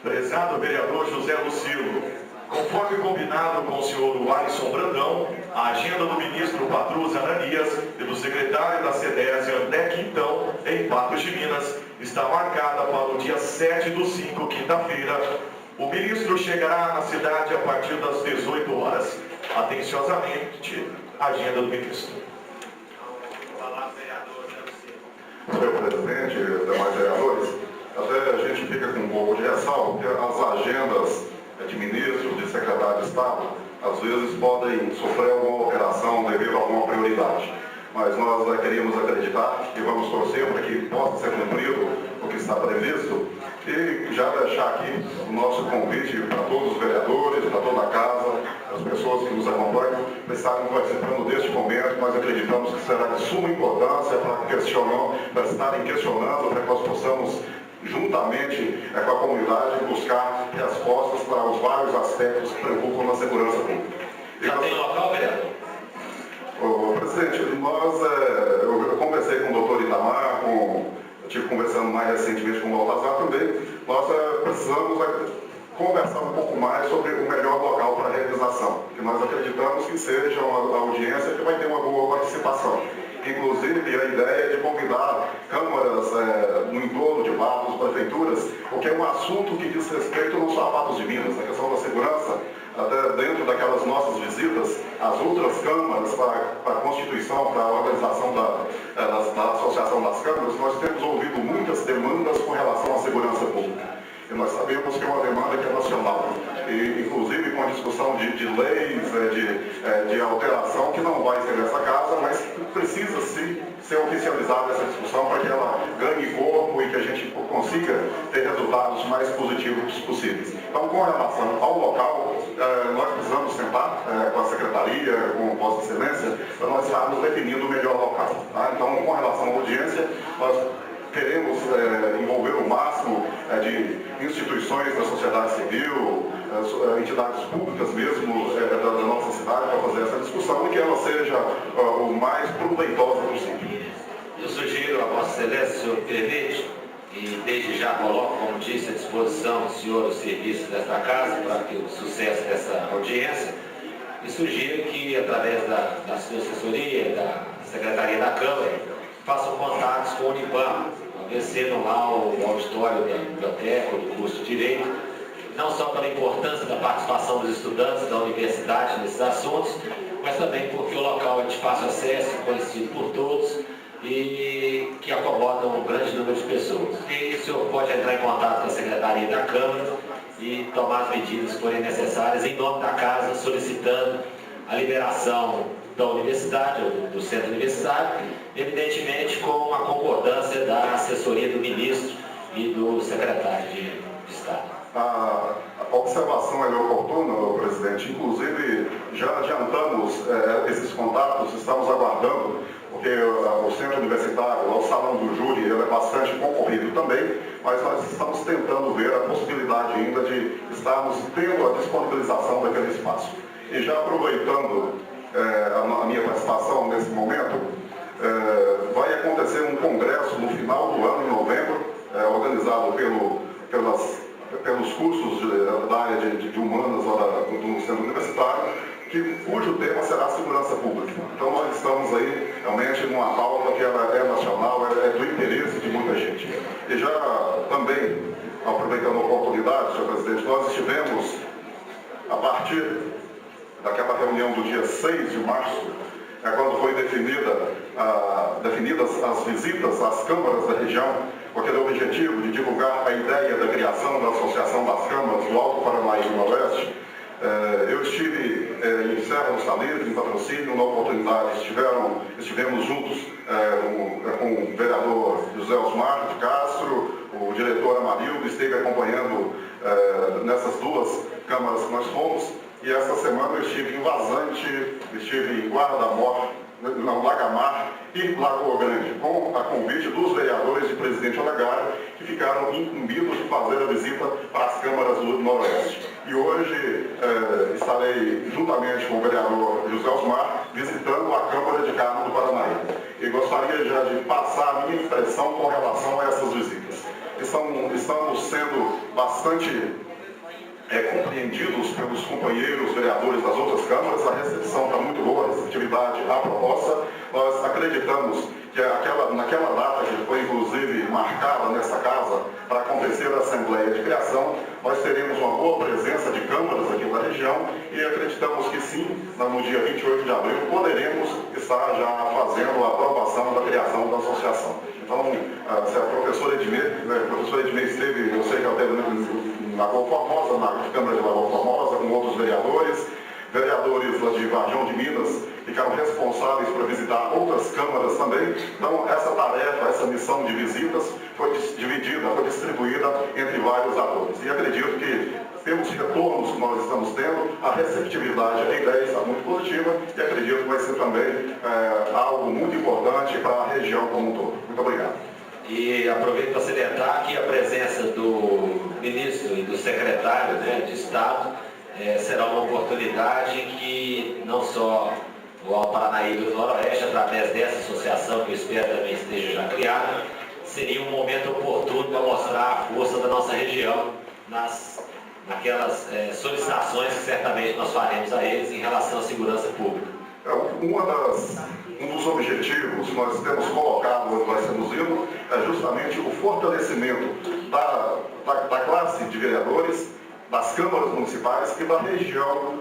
Prezado vereador José Lucilo, conforme combinado com o senhor Alisson Brandão, a agenda do ministro Patrus Ananias e do secretário da CEDESE André Quintão, em Patos de Minas, está marcada para o dia 7/5, quinta-feira. O ministro chegará na cidade a partir das 18 horas. Atenciosamente, agenda do ministro. Senhor presidente, demais vereadores, até a gente fica com um pouco de ressalva, porque as agendas de ministros, de secretário de Estado, às vezes podem sofrer alguma alteração devido a alguma prioridade. Mas nós queríamos acreditar e vamos torcer para que possa ser cumprido o que está previsto. E já deixar aqui o nosso convite para todos os vereadores, para toda a casa, as pessoas que nos acompanham, para estarem participando deste momento. Nós acreditamos que será de suma importância para estarem questionando, para que nós possamos, juntamente com a comunidade, buscar respostas para os vários aspectos que preocupam na segurança pública. Já tem local, vereador? Presidente, eu conversei com o doutor Itamar, estive conversando mais recentemente com o Baltazar também. Nós precisamos conversar um pouco mais sobre o melhor local para a realização, que nós acreditamos que seja uma audiência que vai ter uma boa participação. Inclusive, a ideia é de convidar câmaras no entorno de Patos, prefeituras, porque é um assunto que diz respeito não só a Patos de Minas, a questão da segurança, até dentro daquelas nossas visitas, as outras câmaras para a Constituição, para a organização da Associação das Câmaras, nós temos ouvido muitas demandas com relação à segurança pública. E nós sabemos que é uma demanda que é nacional, e, inclusive com a discussão de leis, de alteração, que não vai ser nessa casa, mas precisa sim ser oficializada essa discussão para que ela ganhe corpo e que a gente consiga ter resultados mais positivos possíveis. Então, com relação ao local, nós precisamos sentar com a Secretaria, com Vossa Excelência, para nós estarmos definindo o melhor local. Tá? Então, com relação à audiência, nós queremos envolver o máximo de instituições da sociedade civil, entidades públicas mesmo da nossa cidade para fazer essa discussão e que ela seja o mais proveitosa possível. Eu sugiro a Vossa Excelência, senhor permite, e desde já coloco, como disse, à disposição do senhor os serviços desta casa para que o sucesso dessa audiência, e sugiro que, através da sua assessoria, da Secretaria da Câmara, façam contatos com o Unipam, descendo lá o auditório da biblioteca, do curso de Direito, não só pela importância da participação dos estudantes da universidade nesses assuntos, mas também porque o local é de fácil acesso, conhecido por todos e que acomoda um grande número de pessoas. E o senhor pode entrar em contato com a Secretaria da Câmara e tomar as medidas que forem necessárias em nome da casa, solicitando a liberação da universidade, ou do centro universitário, evidentemente com a concordância da assessoria do ministro e do secretário de Estado. A observação é oportuna, presidente. Inclusive, já adiantamos esses contatos, estamos aguardando, porque o centro universitário, o salão do júri, ele é bastante concorrido também, mas nós estamos tentando ver a possibilidade ainda de estarmos tendo a disponibilização daquele espaço. E já aproveitando a minha participação nesse momento, vai acontecer um congresso no final do ano, em novembro, organizado pelos cursos da área de humanas do centro universitário, cujo tema será a segurança pública. Então nós estamos aí realmente numa pauta que ela é nacional, é do interesse de muita gente. E já também, aproveitando a oportunidade, senhor presidente, nós estivemos, a partir daquela reunião do dia 6 de março, quando foi definidas as visitas às câmaras da região, com aquele objetivo de divulgar a ideia da criação da Associação das Câmaras do Alto Paraná e do Noroeste. Eu estive em Serra do Salitre, em Patrocínio, na oportunidade estivemos juntos com o vereador José Osmar de Castro, o diretor Amarildo esteve acompanhando nessas duas câmaras que nós fomos, E essa semana eu estive em Vazante, estive em Guarda-Mor, não, Lagamar e Lagoa Grande, com a convite dos vereadores de Presidente Olegário, que ficaram incumbidos de fazer a visita para as câmaras do Noroeste. E hoje estarei, juntamente com o vereador José Osmar, visitando a Câmara de Carmo do Paranaíba. E gostaria já de passar a minha impressão com relação a essas visitas. Estamos sendo bastante compreendidos pelos companheiros vereadores das outras câmaras, a recepção está muito boa, a receptividade à proposta. Nós acreditamos que naquela data que foi inclusive marcada nessa casa para acontecer a Assembleia de Criação, nós teremos uma boa presença de câmaras aqui na região e acreditamos que sim, no dia 28 de abril, poderemos estar já fazendo a aprovação da criação da associação. Então, se a professora Edmir esteve, eu sei que ela esteve em Lagoa Formosa, na Câmara de Lagoa Formosa, com outros vereadores lá de Varjão de Minas, ficaram responsáveis por visitar outras câmaras também. Então, essa tarefa, essa missão de visitas foi dividida, foi distribuída entre vários atores. E acredito que, pelos retornos que nós estamos tendo, a receptividade, a ideia está muito positiva e acredito que vai ser também algo muito importante para a região como um todo. Muito obrigado. E aproveito para salientar aqui a presença do ministro e do secretário de Estado. Será uma oportunidade que não só o Alto Paranaíba e o Noroeste, através dessa associação, que eu espero também esteja já criada, seria um momento oportuno para mostrar a força da nossa região naquelas solicitações que certamente nós faremos a eles em relação à segurança pública. Um dos objetivos que nós temos colocado, onde nós temos ido, é justamente o fortalecimento da classe de vereadores, das câmaras municipais e da região,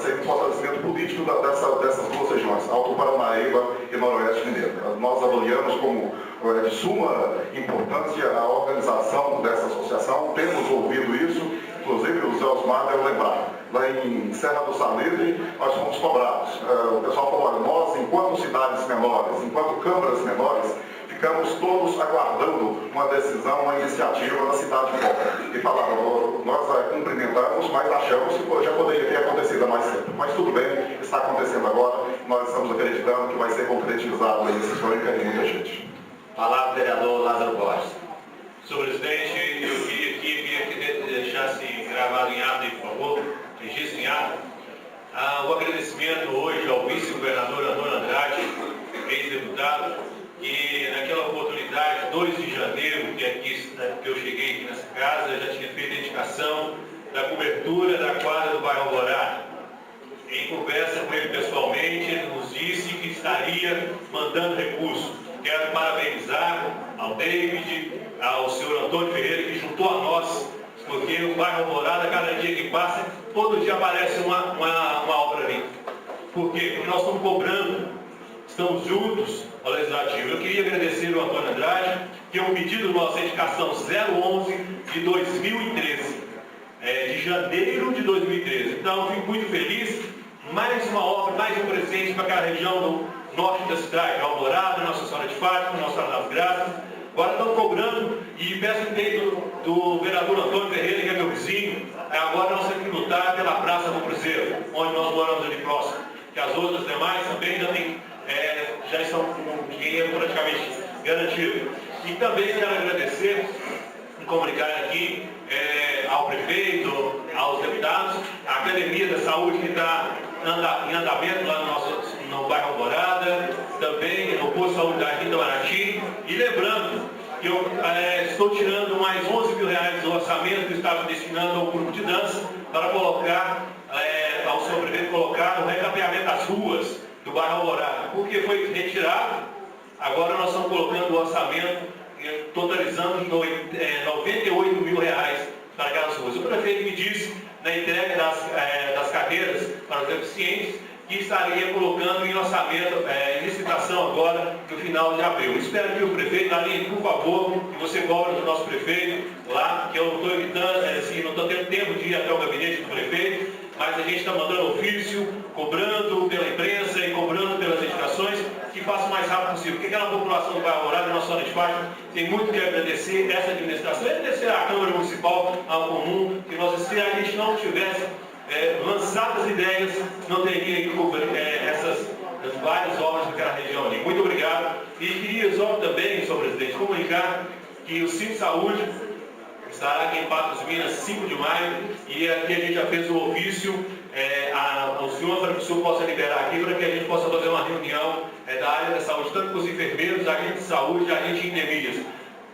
sem um fortalecimento político dessas duas regiões, Alto Paranaíba e Noroeste Mineiro. Nós avaliamos como de suma importância a organização dessa associação, temos ouvido isso, inclusive o Zé Osmar deve lembrar. Lá em Serra do Salitre, nós fomos cobrados. O pessoal falou, olha, nós, enquanto cidades menores, enquanto câmaras menores, ficamos todos aguardando uma decisão, uma iniciativa da cidade de Moca. E falaram, nós cumprimentamos, mas achamos que já poderia ter acontecido há mais tempo. Mas tudo bem, está acontecendo agora, nós estamos acreditando que vai ser concretizado esse sonho que é de muita gente. Palavra do vereador Lázaro Borges. Senhor presidente, eu queria que deixasse gravado em ato, por favor, registro em ato, o agradecimento hoje ao vice-governador Antônio Andrade, ex-deputado, que naquela oportunidade, 2 de janeiro, que eu cheguei aqui nessa casa, já tinha feito a indicação da cobertura da quadra do bairro Alvorada. Em conversa com ele pessoalmente, ele nos disse que estaria mandando recursos. Quero parabenizar ao David, ao senhor Antônio Ferreira, que juntou a nós, porque o bairro Alvorada, cada dia que passa, todo dia aparece uma obra ali. Por quê? Porque nós estamos cobrando, estamos juntos ao Legislativo. Eu queria agradecer ao Antônio Andrade, que é um pedido da nossa indicação 011 de 2013, de janeiro de 2013. Então, fico muito feliz. Mais uma obra, mais um presente para aquela região do norte da cidade, Alvorada, Nossa Senhora de Fátima, Nossa Senhora das Graças. Agora estão cobrando e peço empenho do vereador Antônio Ferreira, que é meu vizinho. Agora nós temos que lutar pela Praça do Cruzeiro, onde nós moramos ali próximo. Que as outras demais também já estão com dinheiro praticamente garantido. E também quero agradecer e comunicar aqui ao prefeito, aos deputados, a Academia da Saúde que está em andamento lá no bairro Alvorada, também no posto de saúde da Itamaraty. E lembrando que eu estou tirando mais 11 mil reais do orçamento que eu estava destinando ao grupo de dança para colocar, ao senhor prefeito colocar o recapeamento das ruas do bairro Alvorada, porque foi retirado. Agora nós estamos colocando o orçamento, totalizando 98 mil reais para aquelas ruas. O prefeito me disse, na entrega das carteiras para os deficientes, que estaria colocando em orçamento, em licitação agora, no final de abril. Espero que o prefeito, Aline, por favor, que você cobre do nosso prefeito lá, que eu não estou evitando, não estou tendo tempo de ir até o gabinete do prefeito, mas a gente está mandando ofício, cobrando pela imprensa e cobrando pelas indicações, que faça o mais rápido possível. Porque aquela população do bairro Alvorada, Nossa Senhora de Fátima, tem muito que agradecer essa administração, e agradecer à Câmara Municipal, ao comum, que se a gente não tivesse lançado as ideias, não teria essas várias obras naquela região ali. Muito obrigado. E queria só também, senhor presidente, comunicar que o Cinto Saúde estará aqui em Patos de Minas, 5 de maio, e aqui a gente já fez o ofício ao senhor para que o senhor possa liberar aqui, para que a gente possa fazer uma reunião da área da saúde, tanto com os enfermeiros, agentes de saúde, agentes de endemias.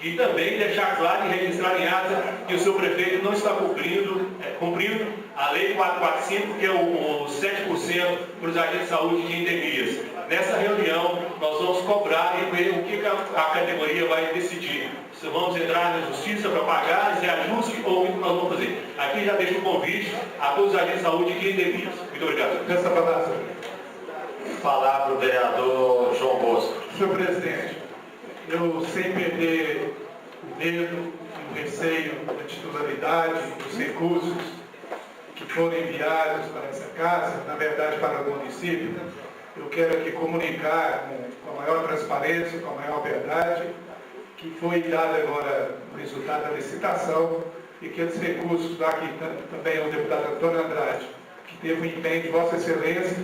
E também deixar claro e registrar em ata que o seu prefeito não está cumprindo a lei 445, que é o 7% para os agentes de saúde de endemias. Nessa reunião, nós vamos cobrar e ver o que a categoria vai decidir. Se vamos entrar na justiça para pagar esse ajuste ou o que nós vamos fazer. Aqui já deixo o convite a todos os agentes de saúde de endemias. Muito obrigado. Essa palavra. Palavra o vereador João Bosco. Senhor presidente, eu sem perder o medo, o receio da titularidade, dos recursos que foram enviados para essa casa, na verdade para o município, eu quero aqui comunicar com a maior transparência, com a maior verdade, que foi dado agora o resultado da licitação e que aqueles recursos lá que também é o deputado Antônio Andrade, que teve o empenho de Vossa Excelência,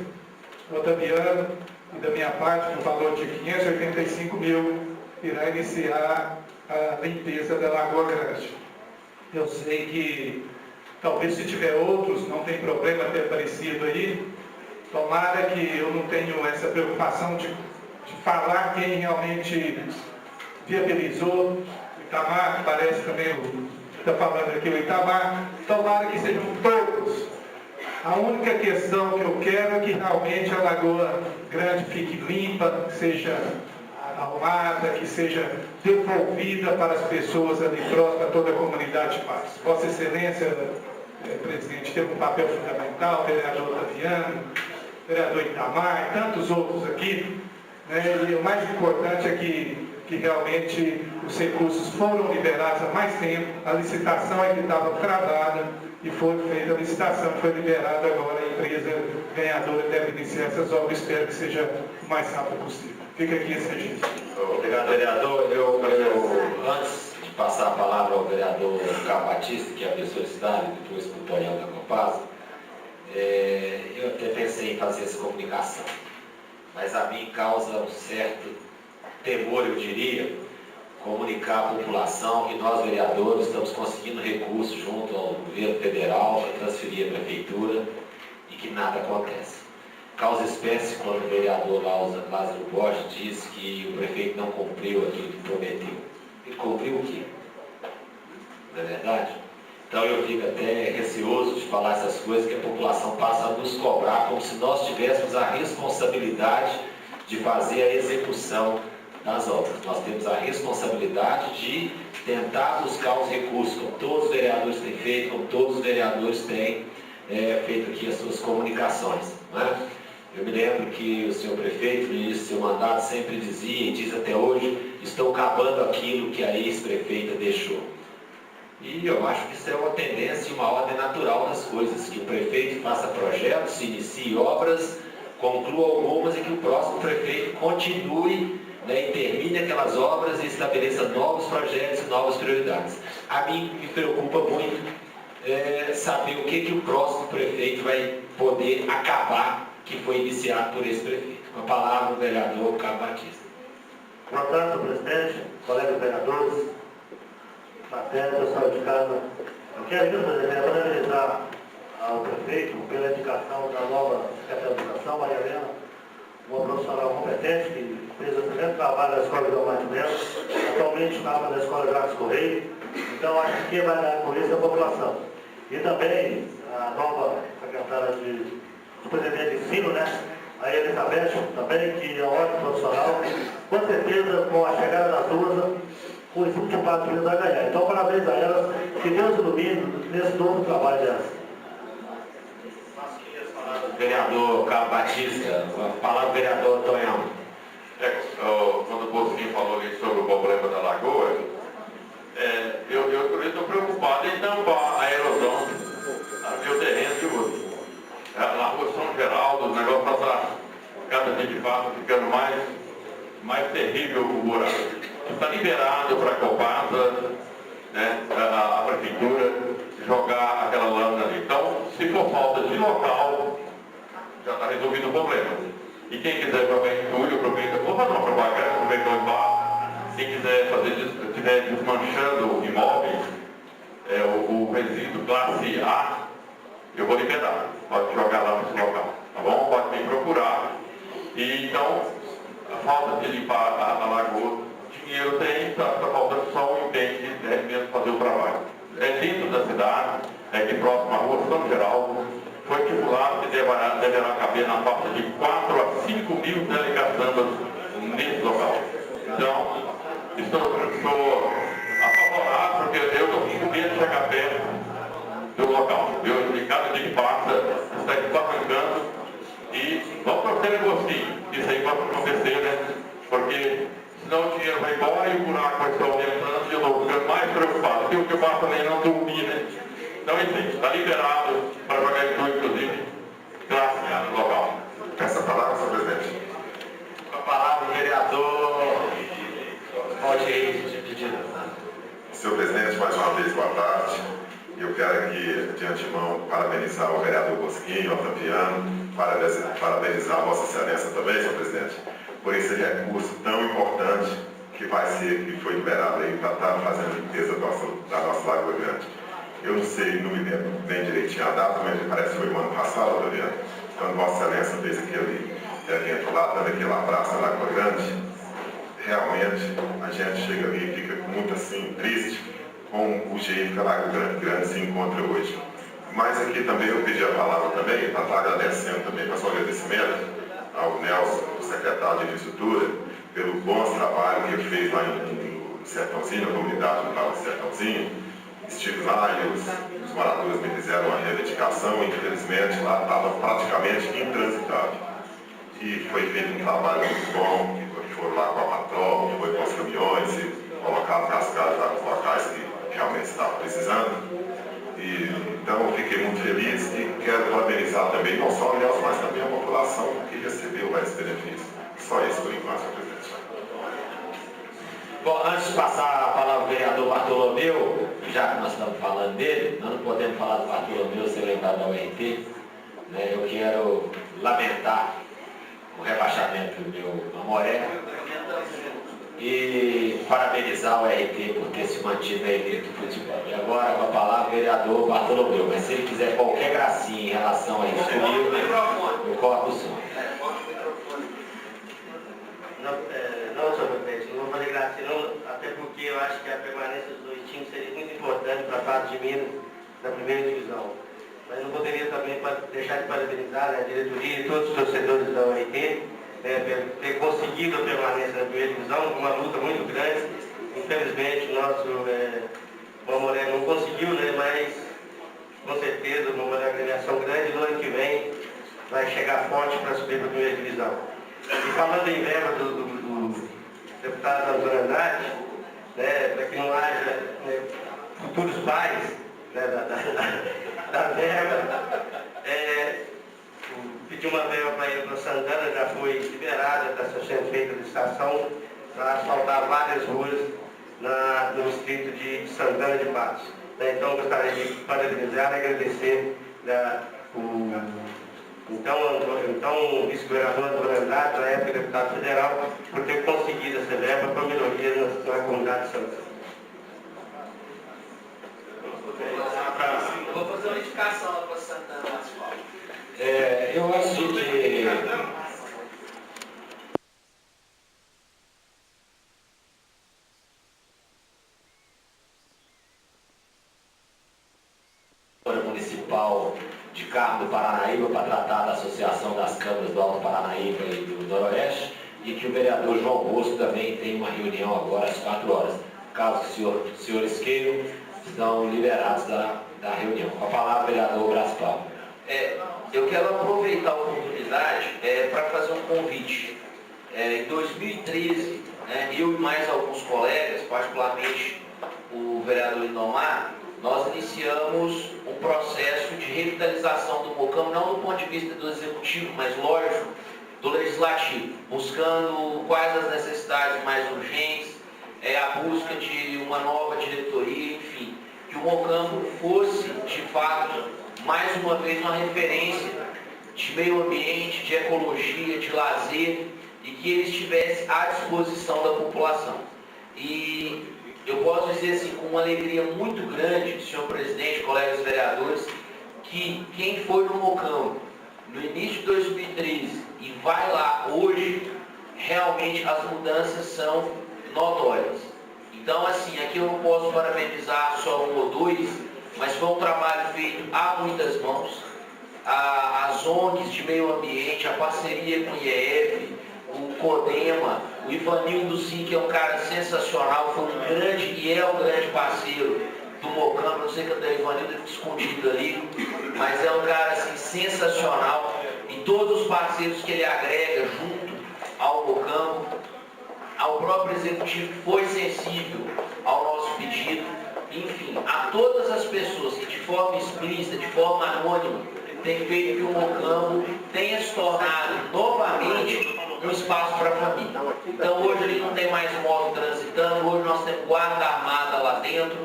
Otaviano, e da minha parte, no valor de 585 mil, irá iniciar a limpeza da Lagoa Grande. Eu sei que, talvez se tiver outros, não tem problema ter aparecido aí, tomara que eu não tenha essa preocupação de falar quem realmente viabilizou. O Itamar, parece também, está falando aqui o Itamar, tomara que sejam todos. A única questão que eu quero é que realmente a Lagoa Grande fique limpa, que seja arrumada, que seja devolvida para as pessoas ali próximas, a toda a comunidade de Patos. Vossa Excelência, presidente, teve um papel fundamental, vereador Otaviano, vereador Itamar, e tantos outros aqui, né? E o mais importante é que realmente os recursos foram liberados há mais tempo, a licitação é que estava travada, e foi feita a licitação, foi liberada agora, a empresa ganhadora deve iniciar essas obras, espero que seja o mais rápido possível. Fica aqui esse registro. Obrigado, vereador. Antes de passar a palavra ao vereador Carlos Batista, que havia solicitado, e depois para o Tonhão da Copasa, eu até pensei em fazer essa comunicação, mas a mim causa um certo temor, eu diria, comunicar à população que nós, vereadores, estamos conseguindo recursos junto ao governo federal para transferir a prefeitura e que nada acontece. Causa espécie quando o vereador Lázaro Borges diz que o prefeito não cumpriu aquilo que prometeu. Ele cumpriu o quê? Não é verdade? Então eu fico até receoso de falar essas coisas, que a população passa a nos cobrar como se nós tivéssemos a responsabilidade de fazer a execução das obras. Nós temos a responsabilidade de tentar buscar os recursos, como todos os vereadores têm feito, como todos os vereadores têm feito aqui as suas comunicações. Não é? Eu me lembro que o senhor prefeito, no início do seu mandato, sempre dizia, e diz até hoje, estão acabando aquilo que a ex-prefeita deixou. E eu acho que isso é uma tendência e uma ordem natural das coisas, que o prefeito faça projetos, se inicie obras, conclua algumas e que o próximo prefeito continue, né, e termine aquelas obras e estabeleça novos projetos e novas prioridades. A mim me preocupa muito saber o que o próximo prefeito vai poder acabar que foi iniciado por esse prefeito. Com a palavra o vereador Carlos Batista. Boa tarde, senhor presidente, colegas vereadores, plateia, pessoal de casa. Eu quero, senhor presidente, parabenizar ao prefeito pela indicação da nova secretarização, Maria Helena, uma profissional competente que fez o excelente trabalho na Escola de Almar de Melo, atualmente estava na Escola Jacques Correia, então acho que quem vai dar com isso é a população. E também a nova secretária de presidente de ensino, né? A Elizabeth também, que é um ótimo profissional, com certeza com a chegada das duas, o Instituto de Patos vai ganhar. Então parabéns a elas, que Deus ilumine nesse novo trabalho delas. Vereador Carlos Batista, a palavra do vereador Tonhão. Quando o Bosquinho falou ali sobre o problema da lagoa, eu estou preocupado em tampar a erosão aqui o terreno de hoje. Na rua São Geraldo, o negócio está cada dia de fato ficando mais terrível o buraco. Está liberado para a Copasa, né, a prefeitura, jogar aquela lâmina ali. Então, Se for falta de local, já está resolvido o problema. E quem quiser aproveita, vou fazer uma propaganda, aproveitar o embalo. Quem quiser desmanchando imóveis, o resíduo classe A, eu vou liberar. Pode jogar lá nesse local, tá bom? Pode me procurar. E então, a falta de limpar a lagoa, dinheiro tem, está faltando só o empenho de mesmo fazer o trabalho. É dentro da cidade, é de próximo à rua São Geraldo, foi estipulado que deverá caber na faixa de 4 a 5 mil delegaçambas nesse local. Então, estou apavorado porque eu estou com medo de chegar perto do local. E cada dia que passa, está arrancando e vamos torcer um gostinho. Isso aí pode acontecer, né? Porque senão o dinheiro vai embora e o buraco vai estar aumentando e eu estou ficando mais preocupado. Porque o que eu faço também é não dormir, né? Então, enfim, está liberado para jogar isso, inclusive, graças ao local. Essa palavra, senhor presidente. Com a palavra, o vereador. Pode ir, Senhor presidente, mais uma vez, boa tarde. Eu quero aqui, de antemão, parabenizar o vereador Bosquinho, Otaviano, parabenizar a Vossa Excelência também, senhor presidente, por esse recurso tão importante que foi liberado aí para estar fazendo a limpeza da nossa Lagoa Grande. Eu não sei, não me lembro bem direitinho a data, mas parece que foi no ano passado, Otaviano, quando Vossa Excelência fez aquele evento lá, dando aquela praça na Lagoa Grande. Realmente, a gente chega ali e fica muito assim, triste com o jeito que a Lagoa Grande se encontra hoje. Mas aqui também eu pedi a palavra também, para estar agradecendo também, para o agradecimento ao Nelson, o secretário de Infraestrutura, pelo bom trabalho que ele fez lá no Sertãozinho, na comunidade rural do Sertãozinho. Estive lá e os moradores me fizeram uma reivindicação, e infelizmente lá estava praticamente intransitável. E foi feito um trabalho muito bom, foram lá com a patroa, foi com os caminhões e colocaram cascadas lá nos locais que realmente estavam precisando. Então eu fiquei muito feliz e quero parabenizar também, não só o Nelson, mas também a população que recebeu lá esse benefício. Só isso por enquanto, senhor presidente. Bom, antes de passar a palavra ao vereador Bartolomeu, já que nós estamos falando dele, nós não podemos falar do Bartolomeu sem lembrar da URT, né? Eu quero lamentar o rebaixamento do meu Amoré e parabenizar o RT por ter se mantido na elite do futebol. E agora com a palavra o vereador Bartolomeu, mas se ele quiser qualquer gracinha em relação a isso comigo, eu corto o som. Não, senhor presidente, não vou fazer gracinha não, até porque eu acho que a permanência dos dois times seria muito importante para a fase de Minas na primeira divisão. Mas não poderia também deixar de parabenizar a diretoria e todos os torcedores da URT por ter conseguido a permanência na primeira divisão, uma luta muito grande. Infelizmente, o nosso Mamoré não conseguiu, né, mas com certeza o Mamoré é uma agremiação grande. No ano que vem vai chegar forte para subir para a primeira divisão. E falando em verba do deputado Antônio Andrade, né, para que não haja futuros pais da verba, pedi uma verba para ir para Santana, já foi liberada, está sendo feita a licitação para asfaltar várias ruas no distrito de Santana de Patos. Então, gostaria de parabenizar e agradecer o vice-governador Antônio Andrade, na época deputado federal, por ter conseguido essa verba para melhoria na comunidade de Santana. Vou fazer uma indicação lá para Santana Asfalto. Eu acho que municipal de Carmo do Paranaíba para tratar da associação das câmaras do Alto Paranaíba e do Noroeste, e que o vereador João Bosco também tem uma reunião agora às 4 horas. Caso os senhores queiram, estão liberados da reunião. Com a palavra, vereador Braspal. Eu quero aproveitar a oportunidade para fazer um convite. Em 2013, eu e mais alguns colegas, particularmente o vereador Lindomar, nós iniciamos um processo de revitalização do Mocambo, não do ponto de vista do executivo, mas lógico, do legislativo, buscando quais as necessidades mais urgentes, a busca de uma nova diretoria, enfim, que o Mocambo fosse, de fato, mais uma vez, uma referência de meio ambiente, de ecologia, de lazer, e que ele estivesse à disposição da população. E eu posso dizer assim, com uma alegria muito grande, senhor presidente, colegas vereadores, que quem foi no Mocambo no início de 2013 e vai lá hoje, realmente as mudanças são notórias. Então, assim, aqui eu não posso parabenizar só um ou dois, mas foi um trabalho feito a muitas mãos. As ONGs de meio ambiente, a parceria com o IEF, o CODEMA, o Ivanildo Sim, que é um cara sensacional, foi um grande e é um grande parceiro do Mocambo. Não sei que o Ivanildo é escondido ali, mas é um cara assim, sensacional. E todos os parceiros que ele agrega junto ao Mocambo, ao próprio executivo que foi sensível ao nosso pedido, enfim, a todas as pessoas que de forma explícita, de forma anônima, têm feito que o Mocambo tenha se tornado novamente um espaço para a família. Então hoje ele não tem mais moto transitando, hoje nós temos guarda armada lá dentro,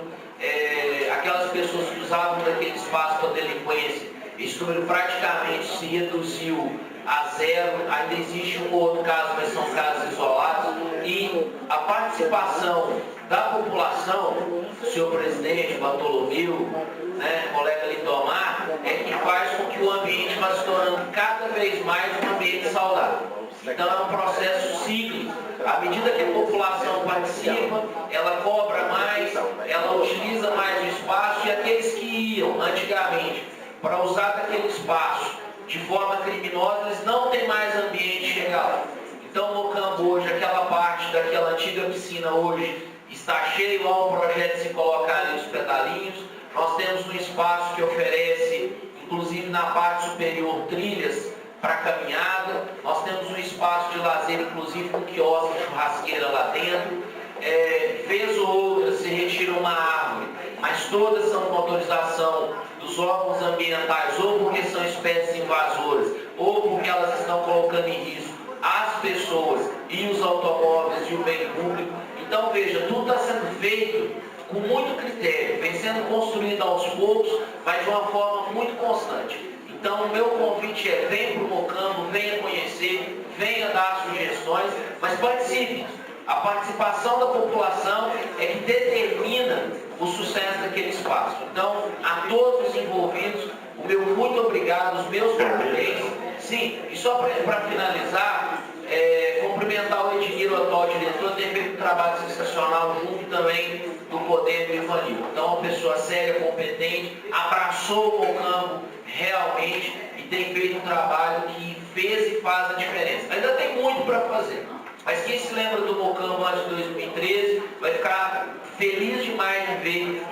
aquelas pessoas que usavam daquele espaço para delinquência, esse número praticamente se reduziu a zero, ainda existe um outro caso, mas são casos isolados, e a participação da população, senhor presidente, Bartolomeu, colega Lindomar, é que faz com que o ambiente vá se tornando cada vez mais um ambiente saudável. Então é um processo cíclico. À medida que a população participa, ela cobra mais, ela utiliza mais o espaço, e aqueles que iam antigamente para usar daquele espaço de forma criminosa, eles não têm mais ambiente de chegar lá. Então o Mocambo hoje, aquela parte daquela antiga piscina hoje está cheio, há um projeto de se colocar ali os pedalinhos. Nós temos um espaço que oferece, inclusive na parte superior, trilhas para caminhada. Nós temos um espaço de lazer, inclusive com quiosque de churrasqueira lá dentro. Vez ou outra se retira uma árvore, mas todas são com autorização dos órgãos ambientais, ou porque são espécies invasoras, ou porque elas estão colocando em risco as pessoas e os automóveis e o meio público. Então veja, tudo está sendo feito com muito critério, vem sendo construído aos poucos, mas de uma forma muito constante. Então o meu convite é: venha para o Mocambo, venha conhecer, venha dar sugestões, mas participe. A participação da população é que determina o sucesso daquele espaço. Então, a todos os envolvidos, o meu muito obrigado, os meus parabéns. Sim, e só para finalizar, cumprimentar o Edmiro, o atual diretor, tem feito um trabalho sensacional junto também do Poder do Ivanildo. Então, uma pessoa séria, competente, abraçou o Mocambo realmente e tem feito um trabalho que fez e faz a diferença. Ainda tem muito para fazer. Mas quem se lembra do Mocambo lá de 2013 vai ficar feliz demais de ver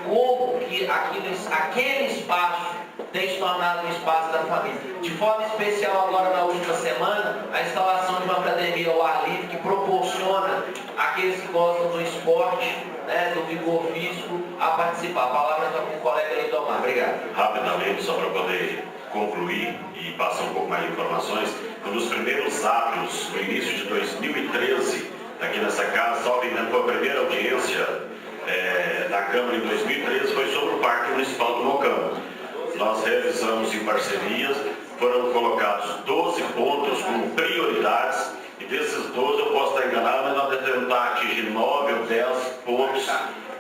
como que aquele espaço tem se tornado um espaço da família. De forma especial agora na última semana, a instalação de uma academia ao ar livre que proporciona àqueles que gostam do esporte, do vigor físico, a participar. A palavra está com o colega Lindomar. Obrigado. Rapidamente, só para poder concluir e passar um pouco mais de informações, um dos primeiros atos no início de 2013, aqui nessa casa, salvo engano, foi a primeira audiência da Câmara em 2013, foi sobre o Parque Municipal do Mocambo. Nós realizamos em parcerias, foram colocados 12 pontos como prioridades, e desses 12 eu posso estar enganado, mas nós devemos tentar atingir 9 ou 10 pontos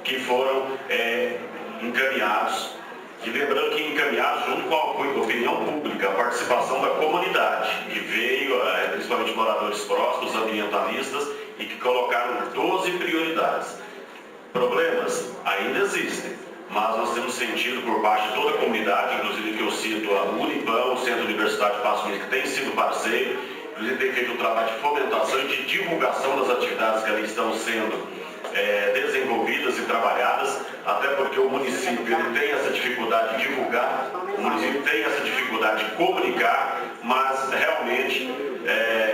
que foram encaminhados. E lembrando que encaminhados junto com a opinião pública, a participação da comunidade, que veio, principalmente moradores próximos, ambientalistas, e que colocaram 12 prioridades. Problemas ainda existem, mas nós temos sentido por parte de toda a comunidade, inclusive que eu cito a Unipam, o Centro Universitário de Passo Fundo, que tem sido parceiro, inclusive tem feito um trabalho de fomentação e de divulgação das atividades que ali estão sendo desenvolvidas e trabalhadas, até porque o município ele tem essa dificuldade de divulgar, o município tem essa dificuldade de comunicar, mas realmente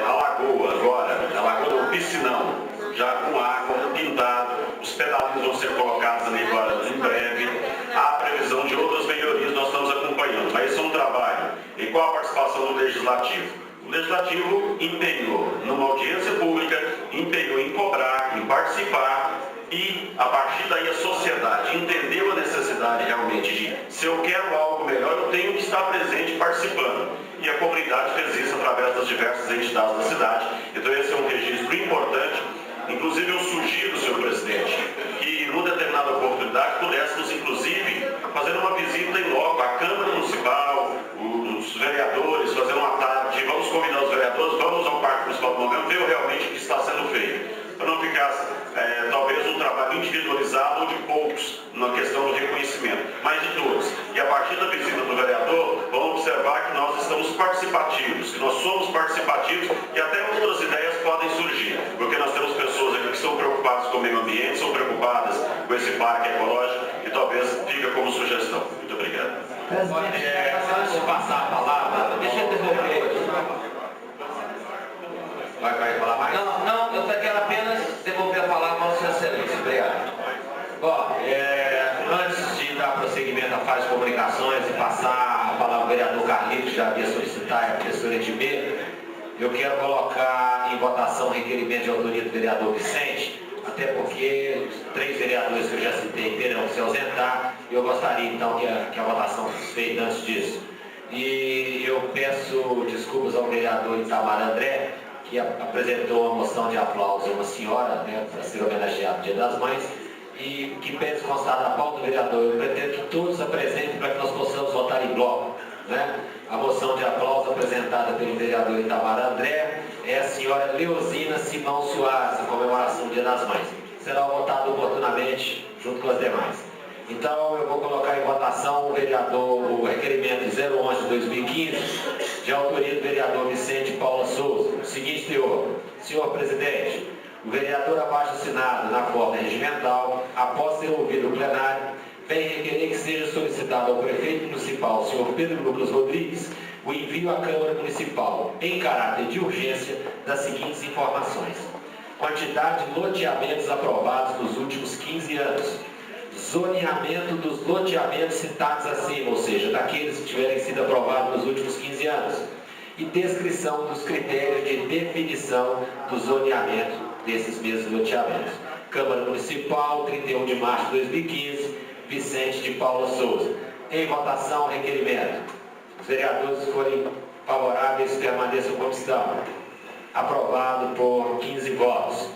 a lagoa agora, a lagoa do Piscinão, já com água pintada, os pedalinhos vão ser colocados ali agora em breve, há previsão de outras melhorias, nós estamos acompanhando, mas esse é um trabalho. E qual a participação do Legislativo? O Legislativo empenhou numa audiência pública, empenhou em cobrar, em participar, e, a partir daí, a sociedade entendeu a necessidade realmente de, se eu quero algo melhor, eu tenho que estar presente participando. E a comunidade fez isso através das diversas entidades da cidade. Então esse é um registro importante. Inclusive eu sugiro, senhor presidente, que numa determinada oportunidade pudéssemos, inclusive, fazer uma visita em loco à Câmara Municipal, os vereadores, fazer uma tarde, vamos convidar os vereadores, vamos ao Parque Municipal do Momento, ver realmente o que está sendo feito. Para não ficar, talvez, um trabalho individualizado ou de poucos na questão do reconhecimento, mas de todos. E a partir da visita do vereador, vamos observar que nós estamos participativos, que nós somos participativos e até outras ideias podem surgir, porque nós temos pessoas aqui que são preocupadas com o meio ambiente, são preocupadas com esse parque ecológico e talvez fica como sugestão. Muito obrigado. Antes de passar a palavra, deixa eu devolver. Vai falar mais? Não, eu quero apenas devolver a palavra ao Sr. Excelência. Obrigado. Bom, antes de dar prosseguimento à fase de comunicações e passar a palavra ao vereador Carlitos, que já havia solicitado, e a professora Edmê, eu quero colocar em votação o requerimento de autoria do vereador Vicente, até porque os 3 vereadores que eu já citei terão que se ausentar, e eu gostaria então que a votação fosse feita antes disso. E eu peço desculpas ao vereador Itamar André, que apresentou uma moção de aplauso a uma senhora, né, para ser homenageado no Dia das Mães, e que pede constar na pauta do vereador. Eu pretendo que todos apresentem para que nós possamos votar em bloco. Né? A moção de aplauso apresentada pelo vereador Itamar André é a senhora Leozina Simão Soares, em comemoração do Dia das Mães. Será votado oportunamente junto com as demais. Então, eu vou colocar em votação o requerimento 011/2015, de autoria do vereador Vicente Paula Souza. O seguinte teor: senhor presidente, o vereador abaixo assinado na forma regimental, após ter ouvido o plenário, vem requerer que seja solicitado ao prefeito municipal, senhor Pedro Lucas Rodrigues, o envio à Câmara Municipal, em caráter de urgência, das seguintes informações: quantidade de loteamentos aprovados nos últimos 15 anos, zoneamento dos loteamentos citados acima, ou seja, daqueles que tiverem sido aprovados nos últimos 15 anos, e descrição dos critérios de definição do zoneamento desses mesmos loteamentos. Câmara Municipal, 31 de março de 2015, Vicente de Paula Souza. Em votação, requerimento. Os vereadores que forem favoráveis permaneçam como estão. Aprovado por 15 votos.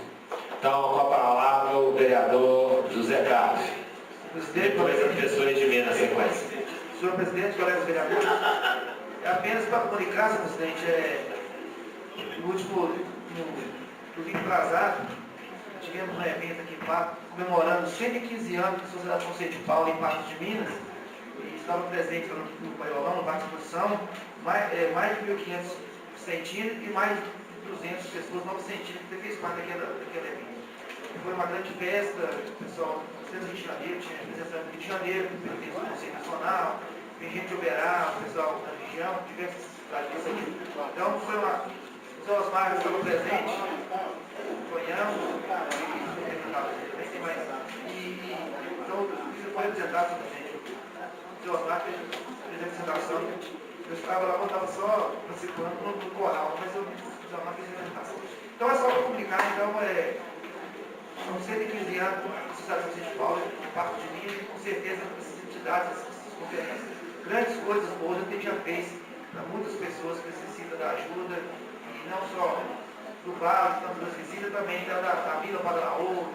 Então, com a palavra o vereador José Carlos. Depois a professora Edmê na sequência. Senhor presidente, colegas vereadores, é apenas para comunicar, senhor presidente, no último domingo atrasado, tivemos um evento aqui em Pato, comemorando 115 anos da Sociedade Conceito de Paula em Patos de Minas, e estavam presentes no Paiolão, no Parque de Exposição, mais de 1.500 vicentinos e mais de 200 pessoas não vicentinas que fez parte daquele evento. Foi uma grande festa, o pessoal, do Rio de Janeiro, tinha presença do Rio de Janeiro, do Conselho Nacional, tem gente de Uberá, o pessoal da região, diversas cidades desse aqui. Então foi uma. Os Osmar estavam presentes, apoiamos, nem tem mais. Então, isso foi apresentado para a gente. O Osmar fez a apresentação. Eu estava lá, eu estava só participando no coral, mas o Osmar fez a apresentação. Então é só para comunicar, então são 115 anos da Sociedade de Paulo, no Parque de Minas, e com certeza essas entidades, essas conferências, grandes coisas boas a gente já fez para muitas pessoas que necessitam da ajuda, e não só do bar, tanto das visitas, também da Vila Padaraú,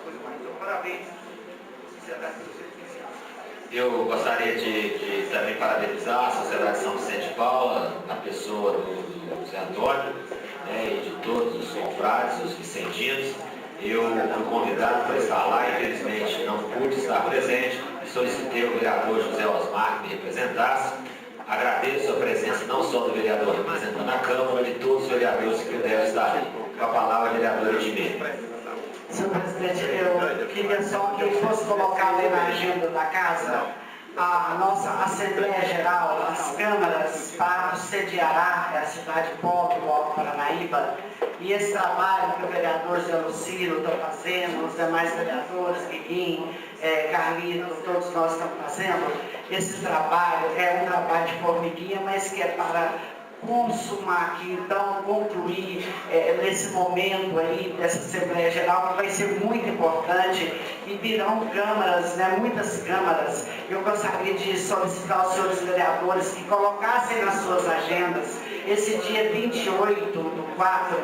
coisa mais. Então, parabéns à Sociedade de 115 anos. Eu gostaria de também parabenizar a Sociedade São Vicente de Paula, na pessoa do Zé Antônio, e de todos os confrades, os vicentinos. Eu fui convidado para estar lá, infelizmente não pude estar presente, e solicitei ao vereador José Osmar que me representasse. Agradeço a presença não só do vereador representando a Câmara, mas de todos os vereadores que puderam estar aqui. Com a palavra, a vereadora Edmê. Senhor presidente, eu queria só que fosse colocado aí na agenda da casa a nossa Assembleia Geral, as câmaras, para sediará a cidade pobre do Alto Paranaíba, e esse trabalho que o vereador Zé Lucilo está fazendo, os demais vereadores, Guiguinho, Carlito, todos nós estamos fazendo, esse trabalho é um trabalho de formiguinha, mas que é para consumar aqui, então, concluir nesse momento aí dessa Assembleia Geral, que vai ser muito importante, e virão câmaras, né, muitas câmaras. Eu gostaria de solicitar aos senhores vereadores que colocassem nas suas agendas esse dia 28/4,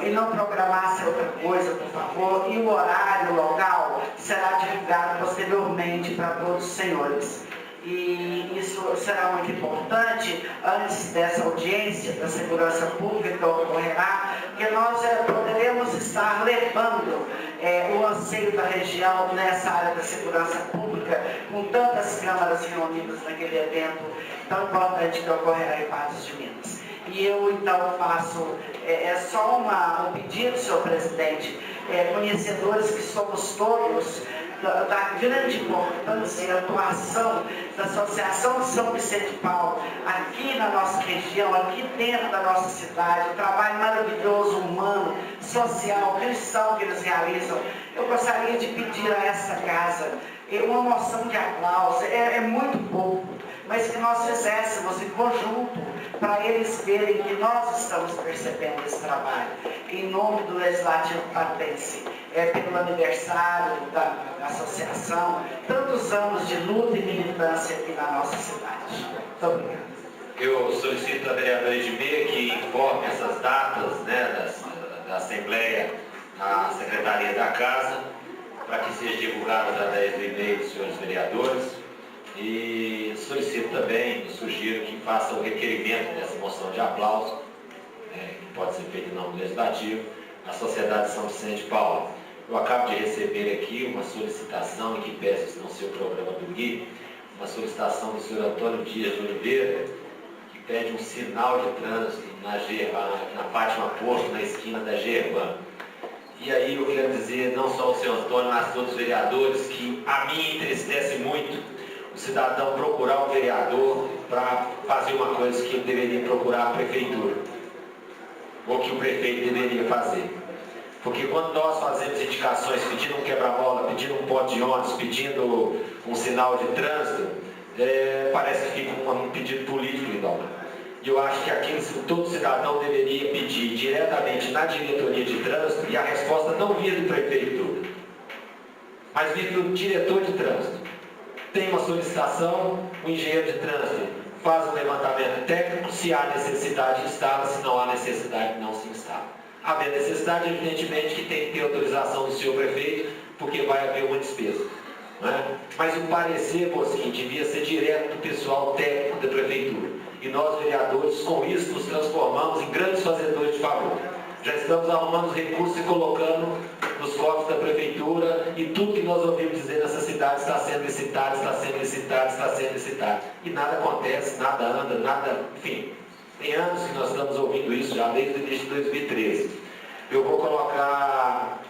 e não programassem outra coisa, por favor, e o horário, o local, será divulgado posteriormente para todos os senhores. E isso será muito importante antes dessa audiência da segurança pública que ocorrerá, que nós poderemos estar levando o anseio da região nessa área da segurança pública, com tantas câmaras reunidas naquele evento tão importante que ocorrerá em Patos de Minas. E eu então faço só um pedido, senhor presidente, conhecedores que somos todos da grande importância e atuação da Associação de São Vicente de Paulo, aqui na nossa região, aqui dentro da nossa cidade, o trabalho maravilhoso, humano, social, cristão que eles realizam. Eu gostaria de pedir a essa casa uma moção de aplauso, é muito pouco, mas que nós fizéssemos em conjunto, para eles verem que nós estamos percebendo esse trabalho, em nome do Legislativo Patense, pelo aniversário da associação, tantos anos de luta e militância aqui na nossa cidade. Muito obrigado. Eu solicito à vereadora Edmir que informe essas datas, né, da Assembleia à Secretaria da Casa, para que seja divulgado através do e-mail dos senhores vereadores. E solicito também, sugiro que faça o requerimento dessa moção de aplauso, que pode ser feito em nome do Legislativo, à Sociedade de São Vicente de Paulo. Eu acabo de receber aqui uma solicitação, em que peço isso no seu programa do GUI, uma solicitação do senhor Antônio Dias de Oliveira, que pede um sinal de trânsito na Fátima Porto, na esquina da Gerban. E aí eu quero dizer, não só ao senhor Antônio, mas a todos os vereadores, que a mim entristece muito o cidadão procurar o vereador para fazer uma coisa que ele deveria procurar a prefeitura, ou que o prefeito deveria fazer. Porque quando nós fazemos indicações pedindo um quebra-mola, pedindo um ponto de ônibus, pedindo um sinal de trânsito, parece que fica um pedido político, então. E eu acho que todo cidadão deveria pedir diretamente na diretoria de trânsito, e a resposta não vinha do prefeito, mas vinha do diretor de trânsito. Tem uma solicitação, o engenheiro de trânsito faz um levantamento técnico, se há necessidade instala, se não há necessidade não se instala. Havendo necessidade, evidentemente que tem que ter autorização do senhor prefeito, porque vai haver uma despesa. Não é? Mas o parecer, Bosquim, devia ser direto do pessoal técnico da prefeitura. E nós, vereadores, com isso nos transformamos em grandes fazedores de favor. Já estamos arrumando os recursos e colocando nos cofres da prefeitura, e tudo que nós ouvimos dizer nessa cidade está sendo licitado, está sendo licitado, está sendo licitado. E nada acontece, nada anda, nada, enfim. Tem anos que nós estamos ouvindo isso, já desde o início de 2013. Eu vou colocar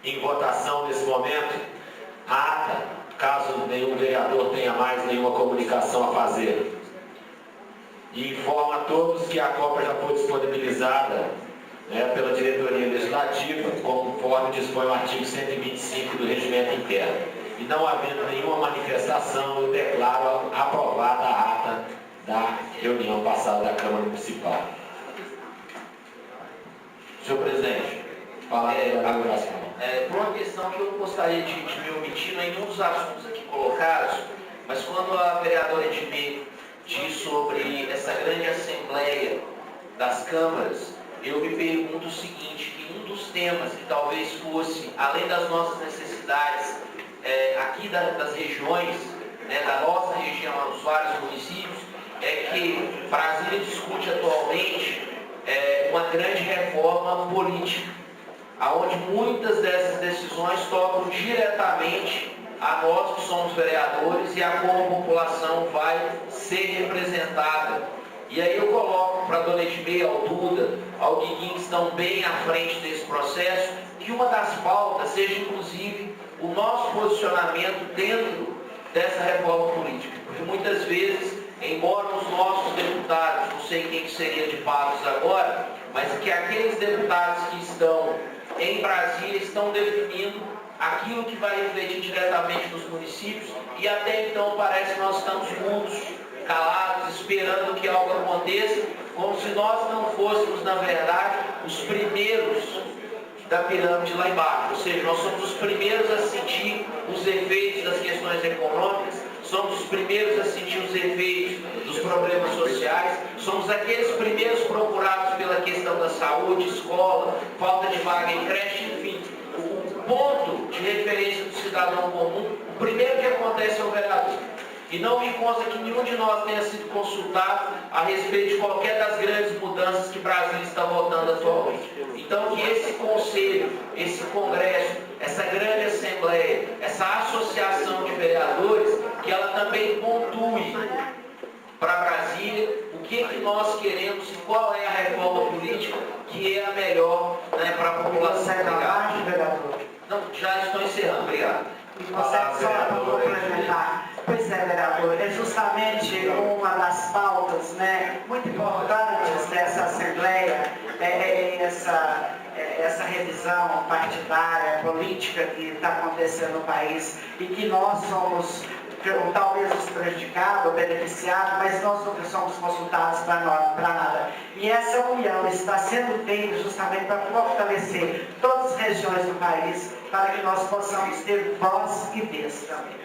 em votação nesse momento a ata, caso nenhum vereador tenha mais nenhuma comunicação a fazer. E informo a todos que a cópia já foi disponibilizada pela diretoria legislativa, conforme dispõe o artigo 125 do regimento interno. E não havendo nenhuma manifestação, eu declaro aprovada a ata da reunião passada da Câmara Municipal. Senhor presidente, fala por uma questão que eu não gostaria de me omitir em nenhum dos assuntos aqui colocados, mas quando a vereadora Edmir diz sobre essa grande assembleia das câmaras, eu me pergunto o seguinte, que um dos temas que talvez fosse, além das nossas necessidades aqui das regiões, da nossa região, nos vários municípios, é que Brasília discute atualmente uma grande reforma política, onde muitas dessas decisões tocam diretamente a nós que somos vereadores e a como a população vai ser representada. E aí eu coloco para a dona Edmir, ao Duda, ao Guiguinho, que estão bem à frente desse processo, que uma das pautas seja inclusive o nosso posicionamento dentro dessa reforma política. Porque muitas vezes, embora os nossos deputados, não sei quem que seria de Patos agora, mas que aqueles deputados que estão em Brasília estão definindo aquilo que vai refletir diretamente nos municípios, e até então parece que nós estamos mudos, calados, esperando que algo aconteça, como se nós não fôssemos, na verdade, os primeiros da pirâmide lá embaixo. Ou seja, nós somos os primeiros a sentir os efeitos das questões econômicas, somos os primeiros a sentir os efeitos dos problemas sociais, somos aqueles primeiros procurados pela questão da saúde, escola, falta de vaga em creche, enfim. O ponto de referência do cidadão comum, o primeiro que acontece é o vereador. E não me consta que nenhum de nós tenha sido consultado a respeito de qualquer das grandes mudanças que Brasília está votando atualmente. Então, que esse conselho, esse congresso, essa grande assembleia, essa associação de vereadores, que ela também pontue para Brasília o que nós queremos e qual é a reforma política que é a melhor, né, para a população. Vereador? Não, já estou encerrando. Obrigado. Consegue só para complementar? Pois é, vereador, é justamente uma das pautas, né, muito importantes dessa Assembleia, essa revisão partidária, política que está acontecendo no país e que nós somos talvez os prejudicados, beneficiados, mas nós nunca somos consultados para nada. E essa união está sendo feita justamente para fortalecer todas as regiões do país, para que nós possamos ter voz e vez também.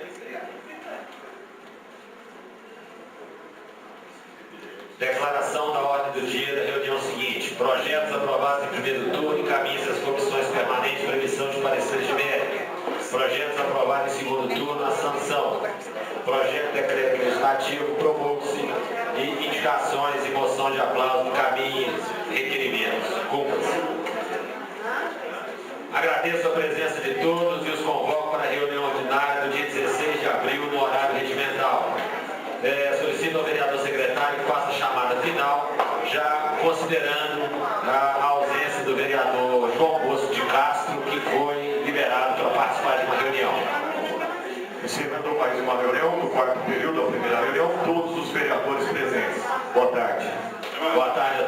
Declaração da ordem do dia da reunião seguinte. Projetos aprovados em primeiro turno encaminham-se às comissões permanentes para emissão de pareceres de mérito. Projetos aprovados em segundo turno, a sanção. Projeto de decreto legislativo, promulgue-se e indicações e moção de aplauso encaminhem requerimentos. Cumpra-se. Agradeço a presença de todos e os convoco para a reunião ordinária do dia 16 de abril no horário regimental. Solicito ao vereador secretário que faça a chamada final, já considerando a ausência do vereador João Bosco de Castro, que foi liberado para participar de uma reunião. Encerrando mais uma reunião, no quarto período da primeira reunião, todos os vereadores presentes. Boa tarde. Boa tarde a todos.